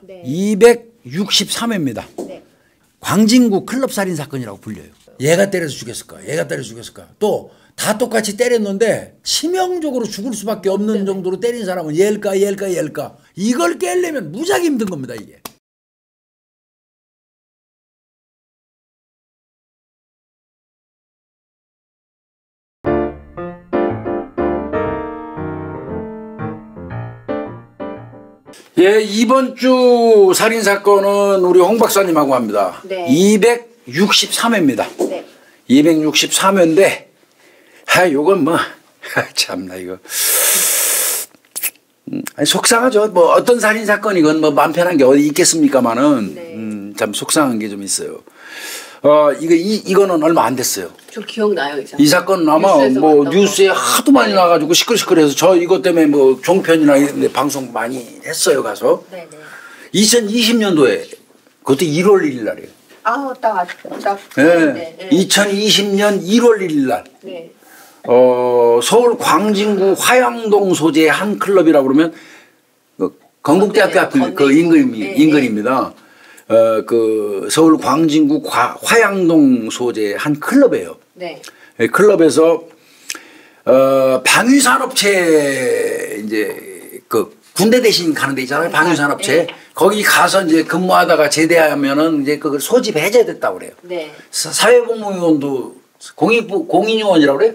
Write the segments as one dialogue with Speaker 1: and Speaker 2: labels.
Speaker 1: 네.
Speaker 2: 263회입니다.
Speaker 1: 네.
Speaker 2: 광진구 클럽 살인 사건이라고 불려요. 얘가 때려서 죽였을까? 얘가 때려서 죽였을까? 또 다 똑같이 때렸는데 치명적으로 죽을 수밖에 없는 정도로 때린 사람은 얘일까? 이걸 깨려면 무지하게 힘든 겁니다, 이게. 예, 이번 주 살인 사건은 우리 홍 박사님하고 합니다.
Speaker 1: 네.
Speaker 2: 263회입니다.
Speaker 1: 네.
Speaker 2: 263회인데, 요건 뭐, 참나, 이거. 아니, 속상하죠. 뭐, 어떤 살인 사건이건 뭐, 마음 편한 게 어디 있겠습니까만은,
Speaker 1: 네.
Speaker 2: 참 속상한 게 좀 있어요. 이거는 얼마 안 됐어요.
Speaker 1: 저 기억나요,
Speaker 2: 이 사건은 아마 뭐 뉴스에 하도 많이 나가지고 시끌시끌해서 저 이것 때문에 뭐 종편이나 이런 데 방송 많이 했어요, 가서.
Speaker 1: 네네.
Speaker 2: 2020년도에 그것도 1월 1일 날이에요.
Speaker 1: 아, 딱.
Speaker 2: 네.
Speaker 1: 네.
Speaker 2: 2020년 1월 1일 날.
Speaker 1: 네.
Speaker 2: 서울 광진구 화양동 소재의 한 클럽이라고 그러면 건국대학교 앞에 그 인근입니다. 그 서울 광진구 화양동 소재의 한 클럽이에요.
Speaker 1: 네.
Speaker 2: 클럽에서 방위산업체 이제 그 군대 대신 가는 데 있잖아요. 방위산업체.
Speaker 1: 네.
Speaker 2: 거기 가서 이제 근무하다가 제대하면은 이제 그 소집 해제됐다고 그래요.
Speaker 1: 네.
Speaker 2: 사회복무요원도 공인요원이라고 그래요?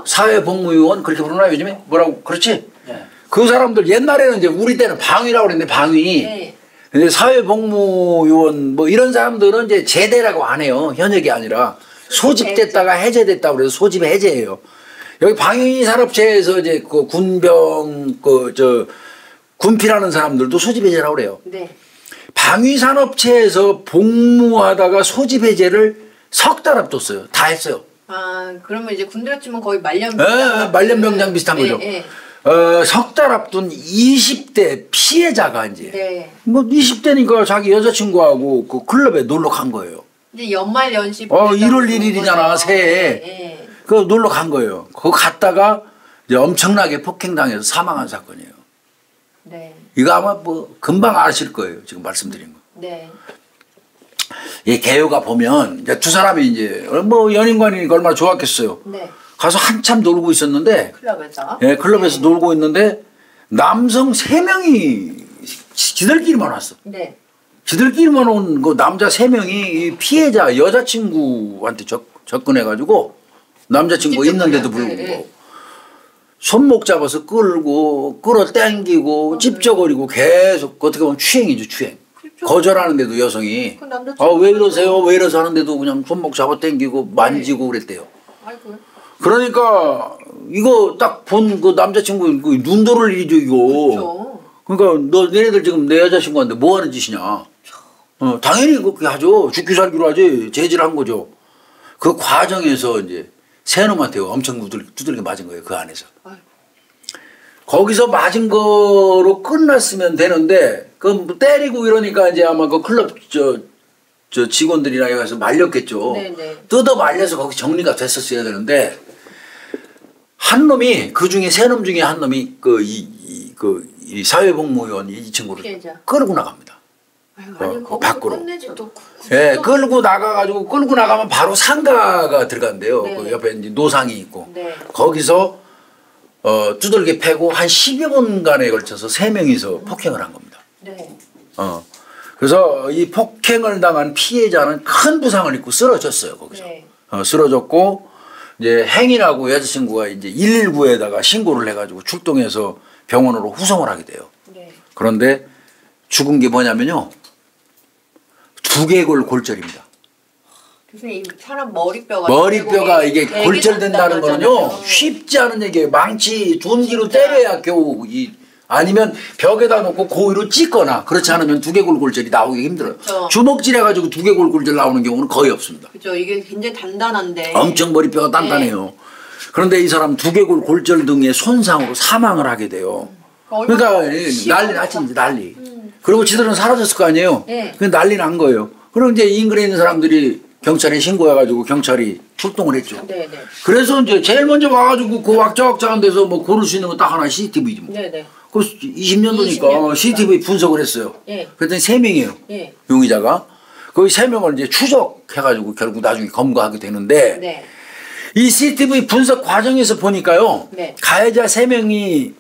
Speaker 2: 사회복무요원 그렇게 부르나요, 요즘에? 뭐라고? 그렇지? 네. 그 사람들 옛날에는 이제 우리 때는 방위라고 그랬는데 방위.
Speaker 1: 네.
Speaker 2: 근데 사회복무요원 뭐 이런 사람들은 이제 제대라고 안 해요. 현역이 아니라 소집됐다가 해제됐다고 그래서 소집 해제예요. 여기 방위산업체에서 이제 그 군병 군필하는 사람들도 소집 해제라고 그래요.
Speaker 1: 네.
Speaker 2: 방위산업체에서 복무하다가 소집 해제를 석 달 앞뒀어요. 다 했어요.
Speaker 1: 아, 그러면 이제 군대로 치면 거의 말년병장.
Speaker 2: 네, 말년병장 비슷한 거죠.
Speaker 1: 네.
Speaker 2: 석 달 앞둔 20대 피해자가 이제
Speaker 1: 네.
Speaker 2: 뭐 20대니까 자기 여자친구하고 그 클럽에 놀러 간 거예요.
Speaker 1: 이제 연말 연시.
Speaker 2: 1월 1일이잖아, 새해.
Speaker 1: 네.
Speaker 2: 그 놀러 간 거예요. 거기 갔다가 이제 엄청나게 폭행당해서 사망한 사건이에요.
Speaker 1: 네.
Speaker 2: 이거 아마 뭐 금방 아실 거예요. 지금 말씀드린 거.
Speaker 1: 네.
Speaker 2: 이 개요가 보면 이제 두 사람이 이제 뭐 연인관이니까 얼마나 좋았겠어요.
Speaker 1: 네.
Speaker 2: 가서 한참 놀고 있었는데
Speaker 1: 클럽에서.
Speaker 2: 예, 클럽에서 놀고 있는데 남성 3명이 지들끼리만 왔어.
Speaker 1: 네.
Speaker 2: 지들끼리만 온 그 남자 3명이 피해자 여자친구한테 접근해가지고 남자친구 있는데도 불구하고 손목 잡아서 끌어 당기고 찝쩍거리고 계속 어떻게 보면 추행이죠, 추행.
Speaker 1: 그렇죠.
Speaker 2: 거절하는데도 여성이 왜 이러세요? 왜 이러서 하는데도 그냥 손목 잡아 당기고 만지고 그랬대요.
Speaker 1: 아이고.
Speaker 2: 그러니까 이거 딱 본 그 남자친구 눈 돌을 일이죠, 이거.
Speaker 1: 그렇죠.
Speaker 2: 그러니까 너네들 지금 내 여자친구한테 뭐 하는 짓이냐. 당연히 그렇게 하죠. 죽기 살기로 하지. 제지를 한 거죠. 그 과정에서 이제 세 놈한테 엄청 두들겨 맞은 거예요, 그 안에서.
Speaker 1: 아이고.
Speaker 2: 거기서 맞은 거로 끝났으면 되는데 그 때리고 이러니까 이제 아마 그 클럽 저 직원들이나 가서 말렸겠죠.
Speaker 1: 네네.
Speaker 2: 뜯어 말려서 거기 정리가 됐었어야 되는데 한 놈이 그 중에 세 놈 중에 한 놈이 이 사회복무요원 이 친구를
Speaker 1: 피해자.
Speaker 2: 끌고 나갑니다.
Speaker 1: 아이고,
Speaker 2: 밖으로.
Speaker 1: 예,
Speaker 2: 끌고 나가면 바로 상가가 들어간대요.
Speaker 1: 네.
Speaker 2: 그 옆에 이제 노상이 있고
Speaker 1: 네.
Speaker 2: 거기서 두들겨 패고 한 10여 분간에 걸쳐서 3명이서 폭행을 한 겁니다.
Speaker 1: 네.
Speaker 2: 그래서 이 폭행을 당한 피해자는 큰 부상을 입고 쓰러졌어요, 거기서.
Speaker 1: 네.
Speaker 2: 쓰러졌고, 이제 행인하고 여자친구가 이제 119에다가 신고를 해가지고 출동해서 병원으로 후송을 하게 돼요.
Speaker 1: 네.
Speaker 2: 그런데 죽은 게 뭐냐면요. 두개골 골절입니다.
Speaker 1: 교수님, 사람 머리뼈가.
Speaker 2: 머리뼈가 이게 골절된다는 거는요, 쉽지 않은 얘기예요. 망치 둔기로 때려야 겨우 아니면 벽에다 놓고 고의로 찢거나 그렇지 않으면 두개골 골절이 나오기 힘들어요.
Speaker 1: 그렇죠.
Speaker 2: 주먹질 해가지고 두개골 골절 나오는 경우는 거의 없습니다.
Speaker 1: 그죠. 이게 굉장히 단단한데.
Speaker 2: 엄청 머리뼈가 단단해요. 네. 그런데 이 사람 두개골 골절 등의 손상으로 사망을 하게 돼요. 그러니까 난리 났지, 난리. 그리고 지들은 사라졌을 거 아니에요.
Speaker 1: 네.
Speaker 2: 그 난리 난 거예요. 그럼 이제 인근에 있는 사람들이 경찰에 신고해가지고 경찰이 출동을 했죠.
Speaker 1: 네네.
Speaker 2: 그래서 이제 제일 먼저 와가지고 그 왁자왁자한 데서 뭐 고를 수 있는 거 딱 하나 CCTV지 뭐.
Speaker 1: 네네.
Speaker 2: 그 20년도니까
Speaker 1: 20년도니까.
Speaker 2: CCTV 분석을 했어요.
Speaker 1: 예.
Speaker 2: 그랬더니 3명이에요.
Speaker 1: 예.
Speaker 2: 용의자가. 거기 3명을 이제 추적해가지고 결국 나중에 검거하게 되는데
Speaker 1: 네.
Speaker 2: 이 CCTV 분석 과정에서 보니까요.
Speaker 1: 네.
Speaker 2: 가해자 3명이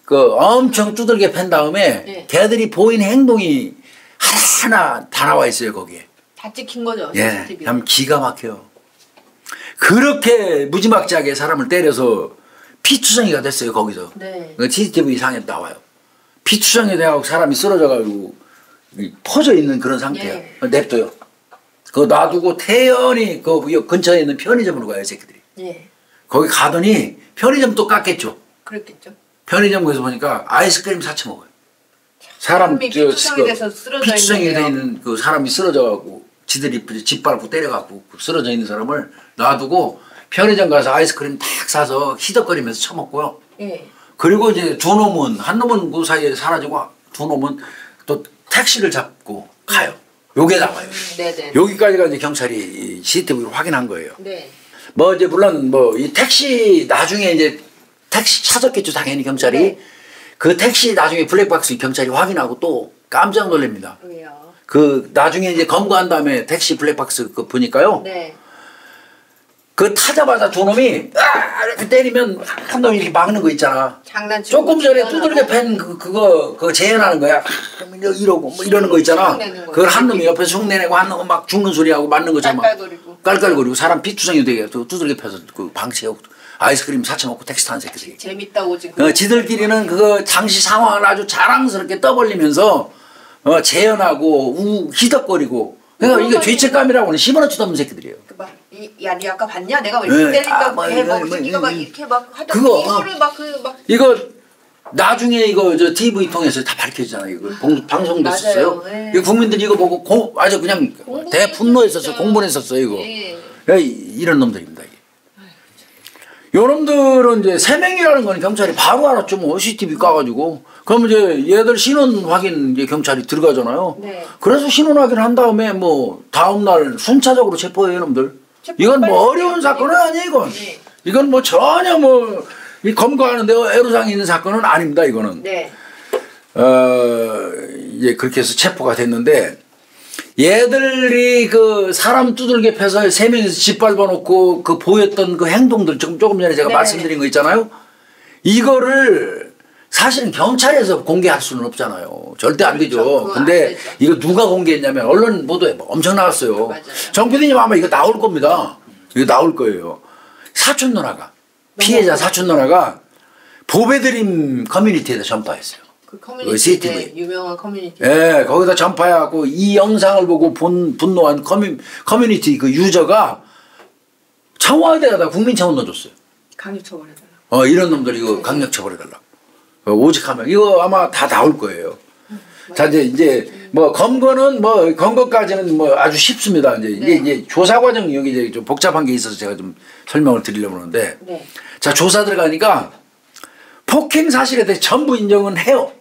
Speaker 2: 그 엄청 두들겨 팬 다음에
Speaker 1: 네.
Speaker 2: 걔들이 보인 행동이 하나하나 다 나와 있어요 거기에.
Speaker 1: 다 찍힌 거죠.
Speaker 2: 예,
Speaker 1: CCTV.
Speaker 2: 참 기가 막혀요. 그렇게 무지막지하게 사람을 때려서 피투성이가 됐어요 거기서.
Speaker 1: 네.
Speaker 2: 그 CCTV 상에 나와요. 피투성이 돼가지고 사람이 쓰러져가지고 퍼져 있는 그런 상태야.
Speaker 1: 예.
Speaker 2: 냅둬요. 그거 놔두고 태연히 그 근처에 있는 편의점으로 가요 새끼들이.
Speaker 1: 예.
Speaker 2: 거기 가더니 편의점 또 깎겠죠.
Speaker 1: 그랬겠죠.
Speaker 2: 편의점 가서 보니까 아이스크림 사쳐 먹어요.
Speaker 1: 사람이 피투성이 돼서 쓰러져
Speaker 2: 피투성이 돼
Speaker 1: 있는데요.
Speaker 2: 있는 그 사람이 쓰러져가지고 지들이 짓밟고 때려갖고 쓰러져 있는 사람을 놔두고 편의점 가서 아이스크림 탁 사서 히덕거리면서 처먹고요.
Speaker 1: 예.
Speaker 2: 그리고 이제 두 놈은 한 놈은 그 사이에 사라지고 두 놈은 또 택시를 잡고 가요. 요게 나와요.
Speaker 1: 네네.
Speaker 2: 여기까지가 이제 경찰이 CCTV로 확인한 거예요.
Speaker 1: 네.
Speaker 2: 뭐 이제 물론 뭐 이 택시 나중에 이제 택시 찾았겠죠 당연히 경찰이.
Speaker 1: 네.
Speaker 2: 그 택시 나중에 블랙박스 경찰이 확인하고 또 깜짝 놀랍니다.
Speaker 1: 왜요?
Speaker 2: 그 나중에 이제 검거한 다음에 택시 블랙박스 그 보니까요.
Speaker 1: 네.
Speaker 2: 그 타자마자 두 놈이 이렇게 때리면 한 놈이 이렇게 막는 거 있잖아.
Speaker 1: 장난치고
Speaker 2: 조금 전에
Speaker 1: 뛰어나고.
Speaker 2: 두들겨 팬 그거 재현하는 거야. 이러고 뭐 이러는 거 있잖아.
Speaker 1: 흉내내는 거야.
Speaker 2: 그걸 한 놈이 옆에서 흉내내고 한 놈은 막 죽는 소리하고 맞는 것처럼
Speaker 1: 깔깔거리고.
Speaker 2: 깔깔거리고 사람 피투성이 되게 두들겨 펴서 그 방치하고 아이스크림 사쳐 먹고 택시 타는 새끼들이.
Speaker 1: 재밌다고 지금.
Speaker 2: 지들끼리는 그거 당시 상황을 아주 자랑스럽게 떠벌리면서 재현하고 히덕거리고. 그러니까 이게 죄책감이라고는 심어놓지도 없는 새끼들이에요.
Speaker 1: 야, 니 아까 봤냐? 내가 왜 이렇게
Speaker 2: 네.
Speaker 1: 때리니까
Speaker 2: 뭐,
Speaker 1: 걔막
Speaker 2: 뭐,
Speaker 1: 새끼가 막
Speaker 2: 뭐,
Speaker 1: 이렇게 막 하다
Speaker 2: 그거,
Speaker 1: 이거를 막
Speaker 2: 이거 나중에 이거 저 TV 통해서 다 밝혀지잖아요. 이거 방송됐었어요.
Speaker 1: 맞아요. 네.
Speaker 2: 이거 국민들이 이거 보고 아주 그냥 대분노했었어요. 공분했었어요 이거.
Speaker 1: 예.
Speaker 2: 이런 놈들입니다. 이게. 요놈들은 이제 3명이라는 건 경찰이 바로 알았죠. 뭐 CCTV 까가지고. 그러면 이제 얘들 신원 확인 이제 경찰이 들어가잖아요.
Speaker 1: 네.
Speaker 2: 그래서 신원 확인한 다음에 뭐 다음날 순차적으로 체포해요 이놈들.
Speaker 1: 체포
Speaker 2: 이건
Speaker 1: 빨리
Speaker 2: 뭐 어려운
Speaker 1: 해야지.
Speaker 2: 사건은 아니에요 이건.
Speaker 1: 네.
Speaker 2: 이건 뭐 전혀 뭐 이 검거하는데 애로사항이 있는 사건은 아닙니다 이거는.
Speaker 1: 네.
Speaker 2: 이제 그렇게 해서 체포가 됐는데 얘들이 그 사람 두들겨 패서 3명이서 짓밟아 놓고 그 보였던 그 행동들 조금 전에 제가
Speaker 1: 네.
Speaker 2: 말씀드린 거 있잖아요. 이거를 사실은 경찰에서 공개할 수는 없잖아요. 절대 안 되죠.
Speaker 1: 그렇죠. 그건 안
Speaker 2: 근데
Speaker 1: 되죠.
Speaker 2: 이거 누가 공개했냐면 언론 보도에 엄청 나왔어요.
Speaker 1: 맞아요.
Speaker 2: 정 PD님 아마 이거 나올 겁니다. 이거 나올 거예요. 사촌 누나가 피해자 사촌 누나가 보배드림 커뮤니티에다 전파했어요.
Speaker 1: 그
Speaker 2: 그
Speaker 1: 커뮤니티
Speaker 2: CCTV.
Speaker 1: 네, 유명한 커뮤니티.
Speaker 2: 예, 거기다 전파해갖고 이 영상을 보고 분노한 커뮤니티 그 유저가 청와대에다 국민청원 넣어줬어요.
Speaker 1: 강력 처벌해달라.
Speaker 2: 이런 놈들 이거 강력 처벌해달라고. 오직하면 이거 아마 다 나올 거예요. 자 이제 뭐 검거는 뭐 검거까지는 뭐 아주 쉽습니다. 이제
Speaker 1: 네.
Speaker 2: 이게 조사 과정 여기 이제 좀 복잡한 게 있어서 제가 좀 설명을 드리려고 하는데
Speaker 1: 네.
Speaker 2: 자 조사 들어가니까 폭행 사실에 대해 전부 인정은 해요.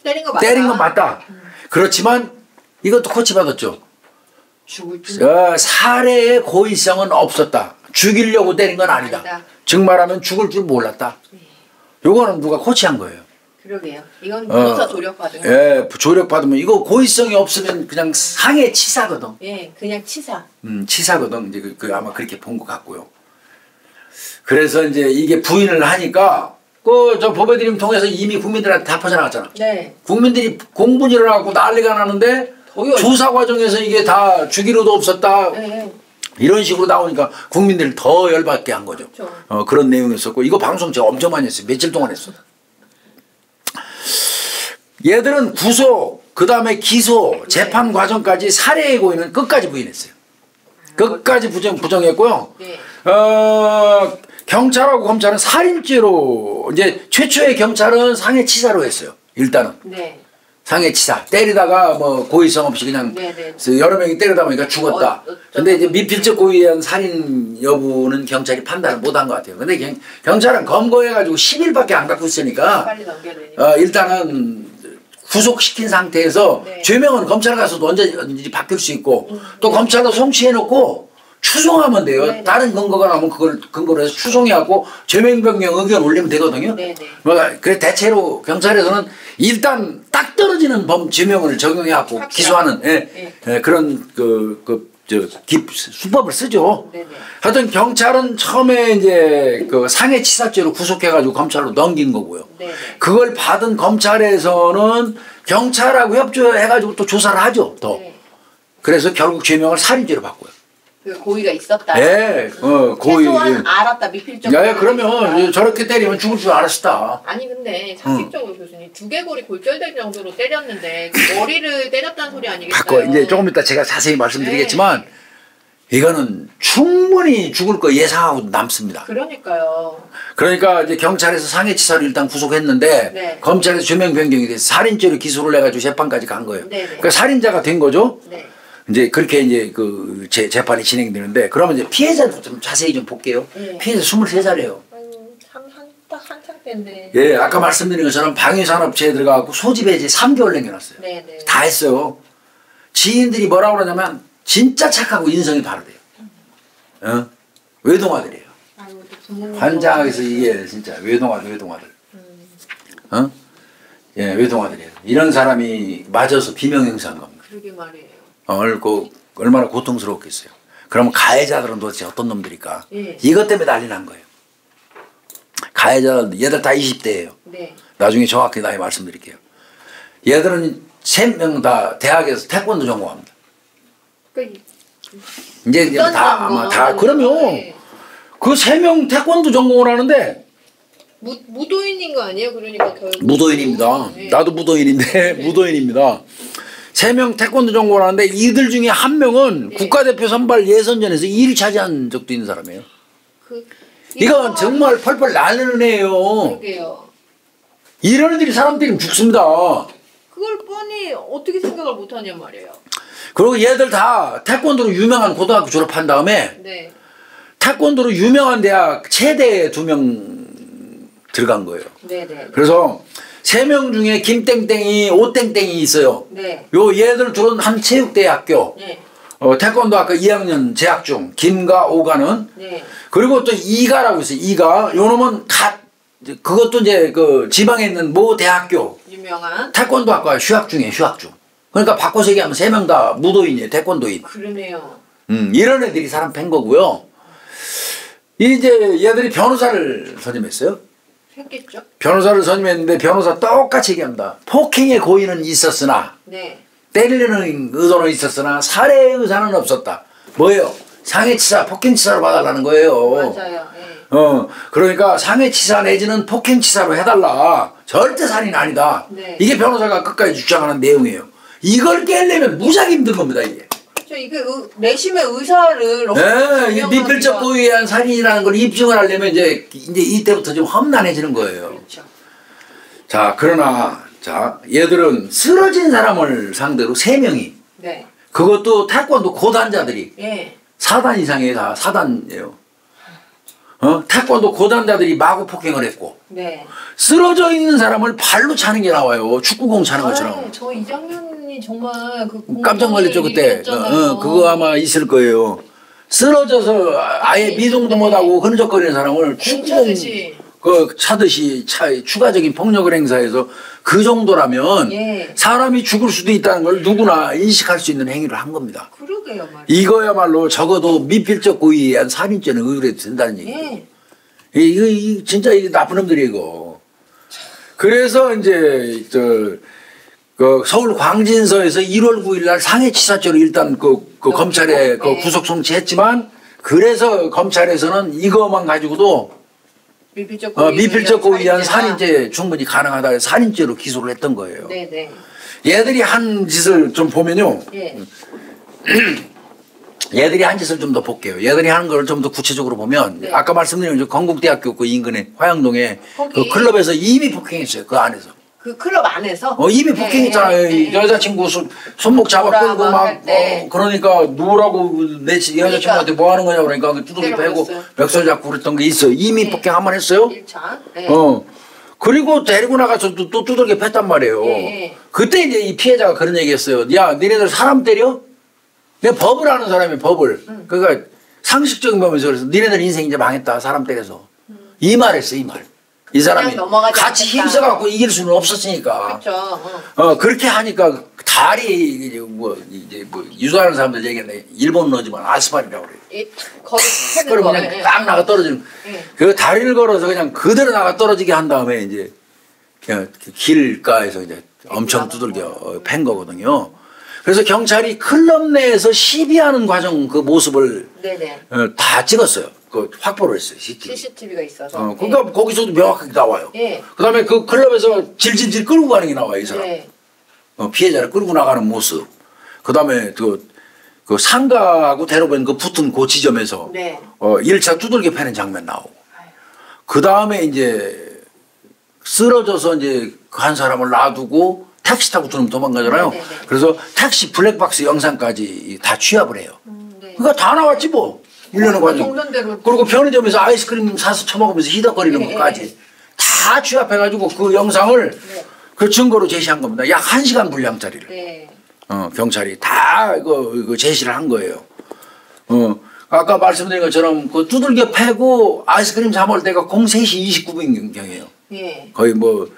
Speaker 1: 때린 거 맞다.
Speaker 2: 때린 건 맞다. 그렇지만 이것도 코치받았죠.
Speaker 1: 죽을 줄.
Speaker 2: 살해의 고의성은 없었다. 죽이려고 때린 건 아니다.
Speaker 1: 아니다.
Speaker 2: 즉 말하면 죽을 줄 몰랐다. 요거는 누가 코치한 거예요.
Speaker 1: 그러게요. 이건 변호사 조력받은 거.
Speaker 2: 예, 조력받으면 이거 고의성이 없으면 그냥 상해 치사거든.
Speaker 1: 예, 그냥 치사.
Speaker 2: 치사거든. 이제 그 아마 그렇게 본 것 같고요. 그래서 이제 이게 부인을 하니까 그 저 법에드림 통해서 이미 국민들한테 다 퍼져나갔잖아.
Speaker 1: 네.
Speaker 2: 국민들이 공분이 일어나고 난리가 나는데 조사 과정에서 이게 다 죽이려도 없었다.
Speaker 1: 네.
Speaker 2: 이런 식으로 나오니까 국민들을 더 열받게 한 거죠.
Speaker 1: 그렇죠.
Speaker 2: 그런 내용이었었고 이거 방송 제가 엄청 많이 했어요. 며칠 동안 했어. 얘들은 구속, 그 다음에 기소, 재판 과정까지 살해의 고의는 끝까지 부인했어요. 끝까지 부정했고요.
Speaker 1: 네.
Speaker 2: 경찰하고 검찰은 살인죄로 이제 최초의 경찰은 상해치사로 했어요. 일단은
Speaker 1: 네.
Speaker 2: 상해치사 때리다가 뭐 고의성 없이 그냥
Speaker 1: 네네.
Speaker 2: 여러 명이 때리다 보니까 죽었다. 근데 이제 미필적 고의에 의한 살인 여부는 경찰이 판단을 못한 것 같아요. 근데 경찰은 검거해가지고 10일밖에 안 갖고 있으니까
Speaker 1: 빨리 넘겨야 되니까.
Speaker 2: 일단은 구속시킨 상태에서
Speaker 1: 네.
Speaker 2: 죄명은 검찰 가서도 언제든지 바뀔 수 있고 또 검찰로 송치해놓고 추송하면 돼요.
Speaker 1: 네네.
Speaker 2: 다른 근거가 나오면 그걸 근거로 해서 추송해갖고 죄명변경 의견 올리면 되거든요.
Speaker 1: 네네.
Speaker 2: 그래 대체로 경찰에서는 일단 딱 떨어지는 죄명을 적용해갖고
Speaker 1: 확실하게.
Speaker 2: 기소하는
Speaker 1: 네.
Speaker 2: 그런 수법을 쓰죠.
Speaker 1: 네네.
Speaker 2: 하여튼 경찰은 처음에 이제 그 상해치사죄로 구속해가지고 검찰로 넘긴 거고요.
Speaker 1: 네네.
Speaker 2: 그걸 받은 검찰에서는 경찰하고 협조해가지고 또 조사를 하죠. 더.
Speaker 1: 네.
Speaker 2: 그래서 결국 죄명을 살인죄로 바꿔요.
Speaker 1: 그 고의가 있었다.
Speaker 2: 네, 고의.
Speaker 1: 최소한 알았다 미필적으로.
Speaker 2: 야, 그러면 저렇게 때리면 죽을 줄 알았다.
Speaker 1: 아니 근데 상식적으로 교수님 두개골이 골절될 정도로 때렸는데 그 머리를 때렸다는 소리 아니겠어요?
Speaker 2: 바꿔. 이제 조금 이따 제가 자세히 말씀드리겠지만 이거는 충분히 죽을 거 예상하고 남습니다.
Speaker 1: 그러니까요.
Speaker 2: 그러니까 이제 경찰에서 상해치사로 일단 구속했는데
Speaker 1: 네.
Speaker 2: 검찰에서 죄명 변경이 돼서 살인죄로 기소를 해가지고 재판까지 간 거예요.
Speaker 1: 네네.
Speaker 2: 그러니까 살인자가 된 거죠.
Speaker 1: 네.
Speaker 2: 이제 그렇게 이제 그 재판이 진행되는데 그러면 이제 피해자도 좀 자세히 좀 볼게요.
Speaker 1: 네.
Speaker 2: 피해자 23살이에요.
Speaker 1: 딱 한창 때인데.
Speaker 2: 예, 아까 말씀드린 것처럼 방위산업체에 들어가고 소집해지 3개월 남겨놨어요.
Speaker 1: 네네.
Speaker 2: 다 했어요. 지인들이 뭐라고 그러냐면 진짜 착하고 인성이 바르대요. 외동아들이에요.
Speaker 1: 아이고, 또 부모님
Speaker 2: 환장하게서 이게 진짜 외동아들. 예, 외동아들이에요. 이런 사람이 맞아서 비명행사한 겁니다.
Speaker 1: 그러게 말이에요.
Speaker 2: 얼마나 고통스러웠겠어요. 그러면 가해자들은 도대체 어떤 놈들일까?
Speaker 1: 예.
Speaker 2: 이것 때문에 난리 난 거예요. 가해자들 얘들 다 20대예요.
Speaker 1: 네.
Speaker 2: 나중에 정확히 나이 말씀드릴게요. 얘들은 3명 다 대학에서 태권도 전공합니다. 이제 다 아마 다 그러면
Speaker 1: 네.
Speaker 2: 그 3명 태권도 전공을 하는데
Speaker 1: 무도인인 거 아니에요? 그러니까 결국.
Speaker 2: 무도인입니다.
Speaker 1: 네.
Speaker 2: 나도 무도인인데 무도인입니다. 3명 태권도 전공을 하는데 이들 중에 1명은
Speaker 1: 네.
Speaker 2: 국가대표 선발 예선전에서 2위를 차지한 적도 있는 사람이에요. 이건 정말 펄펄 나는 애예요.
Speaker 1: 그러게요.
Speaker 2: 이런 애들이 사람 때리면 죽습니다.
Speaker 1: 그걸 뻔히 어떻게 생각을 못하냔 말이에요.
Speaker 2: 그리고 얘들 다 태권도로 유명한 고등학교 졸업한 다음에
Speaker 1: 네.
Speaker 2: 태권도로 유명한 대학 체대에 2명 들어간 거예요.
Speaker 1: 네네.
Speaker 2: 그래서 3명 중에 김땡땡이 오땡땡이 있어요.
Speaker 1: 네.
Speaker 2: 요 얘들 둘은 한 체육대학교
Speaker 1: 네.
Speaker 2: 태권도 학과 2학년 재학 중 김가 오가는
Speaker 1: 네.
Speaker 2: 그리고 또 이가라고 있어요. 이가 요 놈은 그것도 이제 그 지방에 있는 모 대학교
Speaker 1: 유명한.
Speaker 2: 태권도 학과 휴학 중이에요. 휴학 중. 그러니까 바꿔서 얘기하면 3명 다 무도인이에요. 태권도인.
Speaker 1: 그러네요.
Speaker 2: 이런 애들이 사람 팬 거고요. 이제 얘들이 변호사를 선임했어요.
Speaker 1: 했겠죠?
Speaker 2: 변호사를 선임했는데 변호사 똑같이 얘기합니다. 폭행의 고의는 있었으나
Speaker 1: 네.
Speaker 2: 때리려는 의도는 있었으나 살해의 의사는 없었다. 뭐예요? 상해치사, 폭행치사로 봐달라는 거예요.
Speaker 1: 맞아요. 네.
Speaker 2: 그러니까 상해치사 내지는 폭행치사로 해달라. 절대 살인 아니다.
Speaker 1: 네.
Speaker 2: 이게 변호사가 끝까지 주장하는 내용이에요. 이걸 깨려면 무지하게 힘든 겁니다, 이게.
Speaker 1: 그렇죠. 이게 내심의 의사를
Speaker 2: 네, 이 미필적 고의에 의한 살인이라는 걸 입증을 하려면 이제 이때부터 좀 험난해지는 거예요.
Speaker 1: 그렇죠.
Speaker 2: 자, 그러나 얘들은 쓰러진 사람을 상대로 3명이
Speaker 1: 네.
Speaker 2: 그것도 태권도 고단자들이
Speaker 1: 예.
Speaker 2: 4단 이상의 다 4단이에요. 태권도 고단자들이 마구 폭행을 했고
Speaker 1: 네.
Speaker 2: 쓰러져 있는 사람을 발로 차는 게 나와요. 축구공 차는 것처럼.
Speaker 1: 저 이 장면이 정말
Speaker 2: 깜짝 놀랐죠 그때. 그거 아마 있을 거예요. 쓰러져서 아예 미동도 못하고 흔적거리는 사람을 축구공 차듯이 추가적인 폭력을 행사해서 그 정도라면
Speaker 1: 예.
Speaker 2: 사람이 죽을 수도 있다는 걸 누구나 인식할 수 있는 행위를 한 겁니다.
Speaker 1: 그러게요, 말이에요.
Speaker 2: 이거야말로 적어도 미필적 고의에 의한 살인죄는 의뢰도 된다는 얘기예요.
Speaker 1: 예.
Speaker 2: 이거 진짜 이게 나쁜 놈들이 이거. 그래서 이제 그 서울 광진서에서 1월 9일 날 상해치사죄로 일단 검찰에
Speaker 1: 네.
Speaker 2: 구속 송치했지만 그래서 검찰에서는 이것만 가지고도 미필적 고의에 의한 살인죄 충분히 가능하다 해서 살인죄로 기소를 했던 거예요.
Speaker 1: 네네.
Speaker 2: 얘들이 한 짓을 좀 보면요.
Speaker 1: 예.
Speaker 2: 얘들이 한 짓을 좀 더 볼게요. 얘들이 하는 걸 좀 더 구체적으로 보면
Speaker 1: 네.
Speaker 2: 아까 말씀드린 건국대학교 그 인근에 화양동에
Speaker 1: 거기.
Speaker 2: 그 클럽에서 이미 폭행했어요. 그 안에서.
Speaker 1: 그 클럽 안에서?
Speaker 2: 이미 폭행했잖아요.
Speaker 1: 네.
Speaker 2: 여자친구 손목 잡아
Speaker 1: 뭐라
Speaker 2: 끌고
Speaker 1: 막
Speaker 2: 막
Speaker 1: 할 때.
Speaker 2: 그러니까 누구라고 내 여자친구한테 뭐 하는 거냐고 그러니까 두들기 패고
Speaker 1: 때려버렸어요.
Speaker 2: 멱살 잡고 그랬던 게 있어요. 이미
Speaker 1: 네.
Speaker 2: 폭행 한 번 했어요.
Speaker 1: 1차. 네.
Speaker 2: 그리고 데리고 나가서 또 두들겨 팼단 말이에요.
Speaker 1: 예.
Speaker 2: 그때 이제 이 피해자가 그런 얘기 했어요. 야, 니네들 사람 때려? 내가 법을 아는 사람이 법을. 그러니까 상식적인 범위에서 그래서 니네들 인생 이제 망했다 사람 때려서 이 말했어 이 말. 이 사람이
Speaker 1: 넘어가지
Speaker 2: 같이
Speaker 1: 않겠다.
Speaker 2: 힘써갖고 이길 수는 없었으니까.
Speaker 1: 그렇죠.
Speaker 2: 그렇게 하니까 달이 이제 뭐 유도하는 사람들 얘기했네. 일본어지만 아스팔이라고 그래요.
Speaker 1: 거기
Speaker 2: 그럼 그냥 딱 나가 떨어지는. 그 다리를 걸어서 그냥 그대로 나가 떨어지게 한 다음에 이제 그냥 길가에서 이제 엄청 두들겨 팬 거거든요. 그래서 경찰이 클럽 내에서 시비하는 과정 그 모습을 다 찍었어요. 그 확보를 했어요.
Speaker 1: CCTV가 있어서.
Speaker 2: 그러니까 거기서도 명확하게 나와요. 그다음에 그 클럽에서 질질질 끌고 가는 게 나와요. 이 사람. 피해자를 끌고 나가는 모습. 그다음에 그 상가하고 대로변 그 붙은 그 지점에서 1차 두들겨 패는 장면 나오고. 그다음에 이제 쓰러져서 이제 한 사람을 놔두고 택시 타고 두놈 도망가잖아요. 그래서 택시 블랙박스 영상까지 다 취합을 해요. 그러니까 다 나왔지 뭐. 1년의 과정. 그리고 편의점에서 아이스크림 사서 처먹으면서 히덕거리는 것까지 다 취합해가지고 그 영상을 그 증거로 제시한 겁니다. 약 1시간 분량짜리를. 경찰이 다 이거 제시를 한 거예요. 아까 말씀드린 것처럼 그 두들겨 패고 아이스크림 사 먹을 때가 03시 29분경이에요. 거의 뭐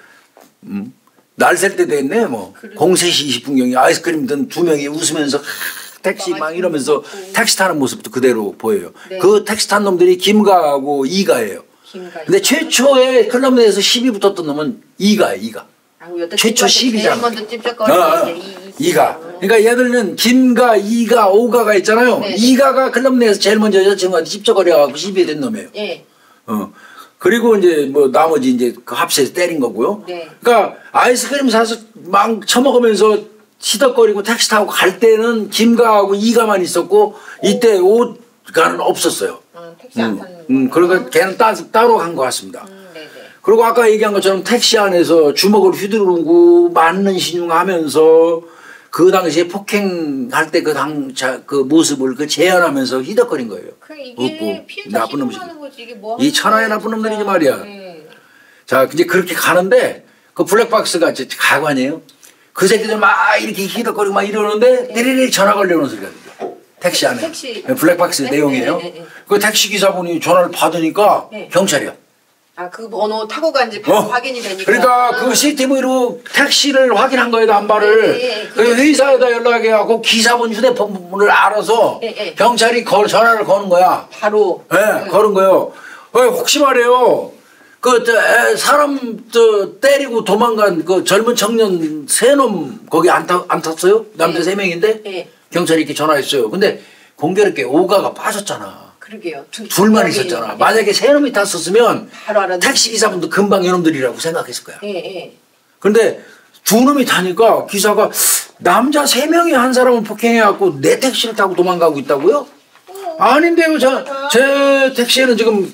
Speaker 2: 날 셀 때 됐네 뭐. 03시 20분경에 아이스크림 든 두 명이 웃으면서 택시 막 이러면서 택시 타는 모습도 그대로 보여요. 그 택시 탄 놈들이 김가하고 이가예요. 근데 최초에 클럽 내에서 시비 붙었던 놈은 이가예요. 이가. 최초 시비잖아. 이가. 그러니까 얘들은 김가, 이가, 오가가 있잖아요. 이가가 클럽 내에서 제일 먼저 여자친구한테 찝쩍거려갖고 시비된 놈이에요. 그리고 이제 뭐 나머지 이제 그 합세해서 때린 거고요. 그러니까 아이스크림 사서 막 처먹으면서 시덕거리고 택시 타고 갈 때는 김가하고 이가만 있었고 이때 오가는 없었어요.
Speaker 1: 택시 안 타는
Speaker 2: 그러니까 걔는 따로 간 것 같습니다. 그리고 아까 얘기한 것처럼 택시 안에서 주먹을 휘두르고 맞는 신용하면서 그 당시에 폭행할 때 그 모습을 재현하면서 히덕거린 거예요.
Speaker 1: 이게 피해자 신고하는 거지 이게 뭐
Speaker 2: 이 천하의 나쁜 놈들이지 말이야. 자 이제 그렇게 가는데 그 블랙박스가 가고 아니에요. 그 새끼들 막 이렇게 히덕거리고 막 이러는데 띠리리 전화 걸려오는 소리가 들려. 택시 안에. 블랙박스 내용이에요. 그 택시 기사분이 전화를 받으니까 경찰이야.
Speaker 1: 그 번호 타고 간지 확인이 되니까.
Speaker 2: 그러니까 그 CCTV로 택시를 확인한 거예요, 남발을. 그 회사에다 연락해갖고 기사분 휴대폰을 알아서 경찰이 전화를 거는 거야.
Speaker 1: 바로.
Speaker 2: 거는 거예요. 혹시 말이에요. 사람 때리고 도망간 그 젊은 청년 세 놈 거기 안 탔어요? 남자 세 명인데 경찰이 이렇게 전화했어요. 근데 공교롭게 오가가 빠졌잖아.
Speaker 1: 그러게요.
Speaker 2: 둘만 있었잖아. 만약에 세 놈이 탔었으면 택시 기사분도 금방 이놈들이라고 생각했을 거야. 그런데 두 놈이 타니까 기사가 남자 세 명이 한 사람을 폭행해갖고 내 택시를 타고 도망가고 있다고요? 아닌데요. 제 택시에는 지금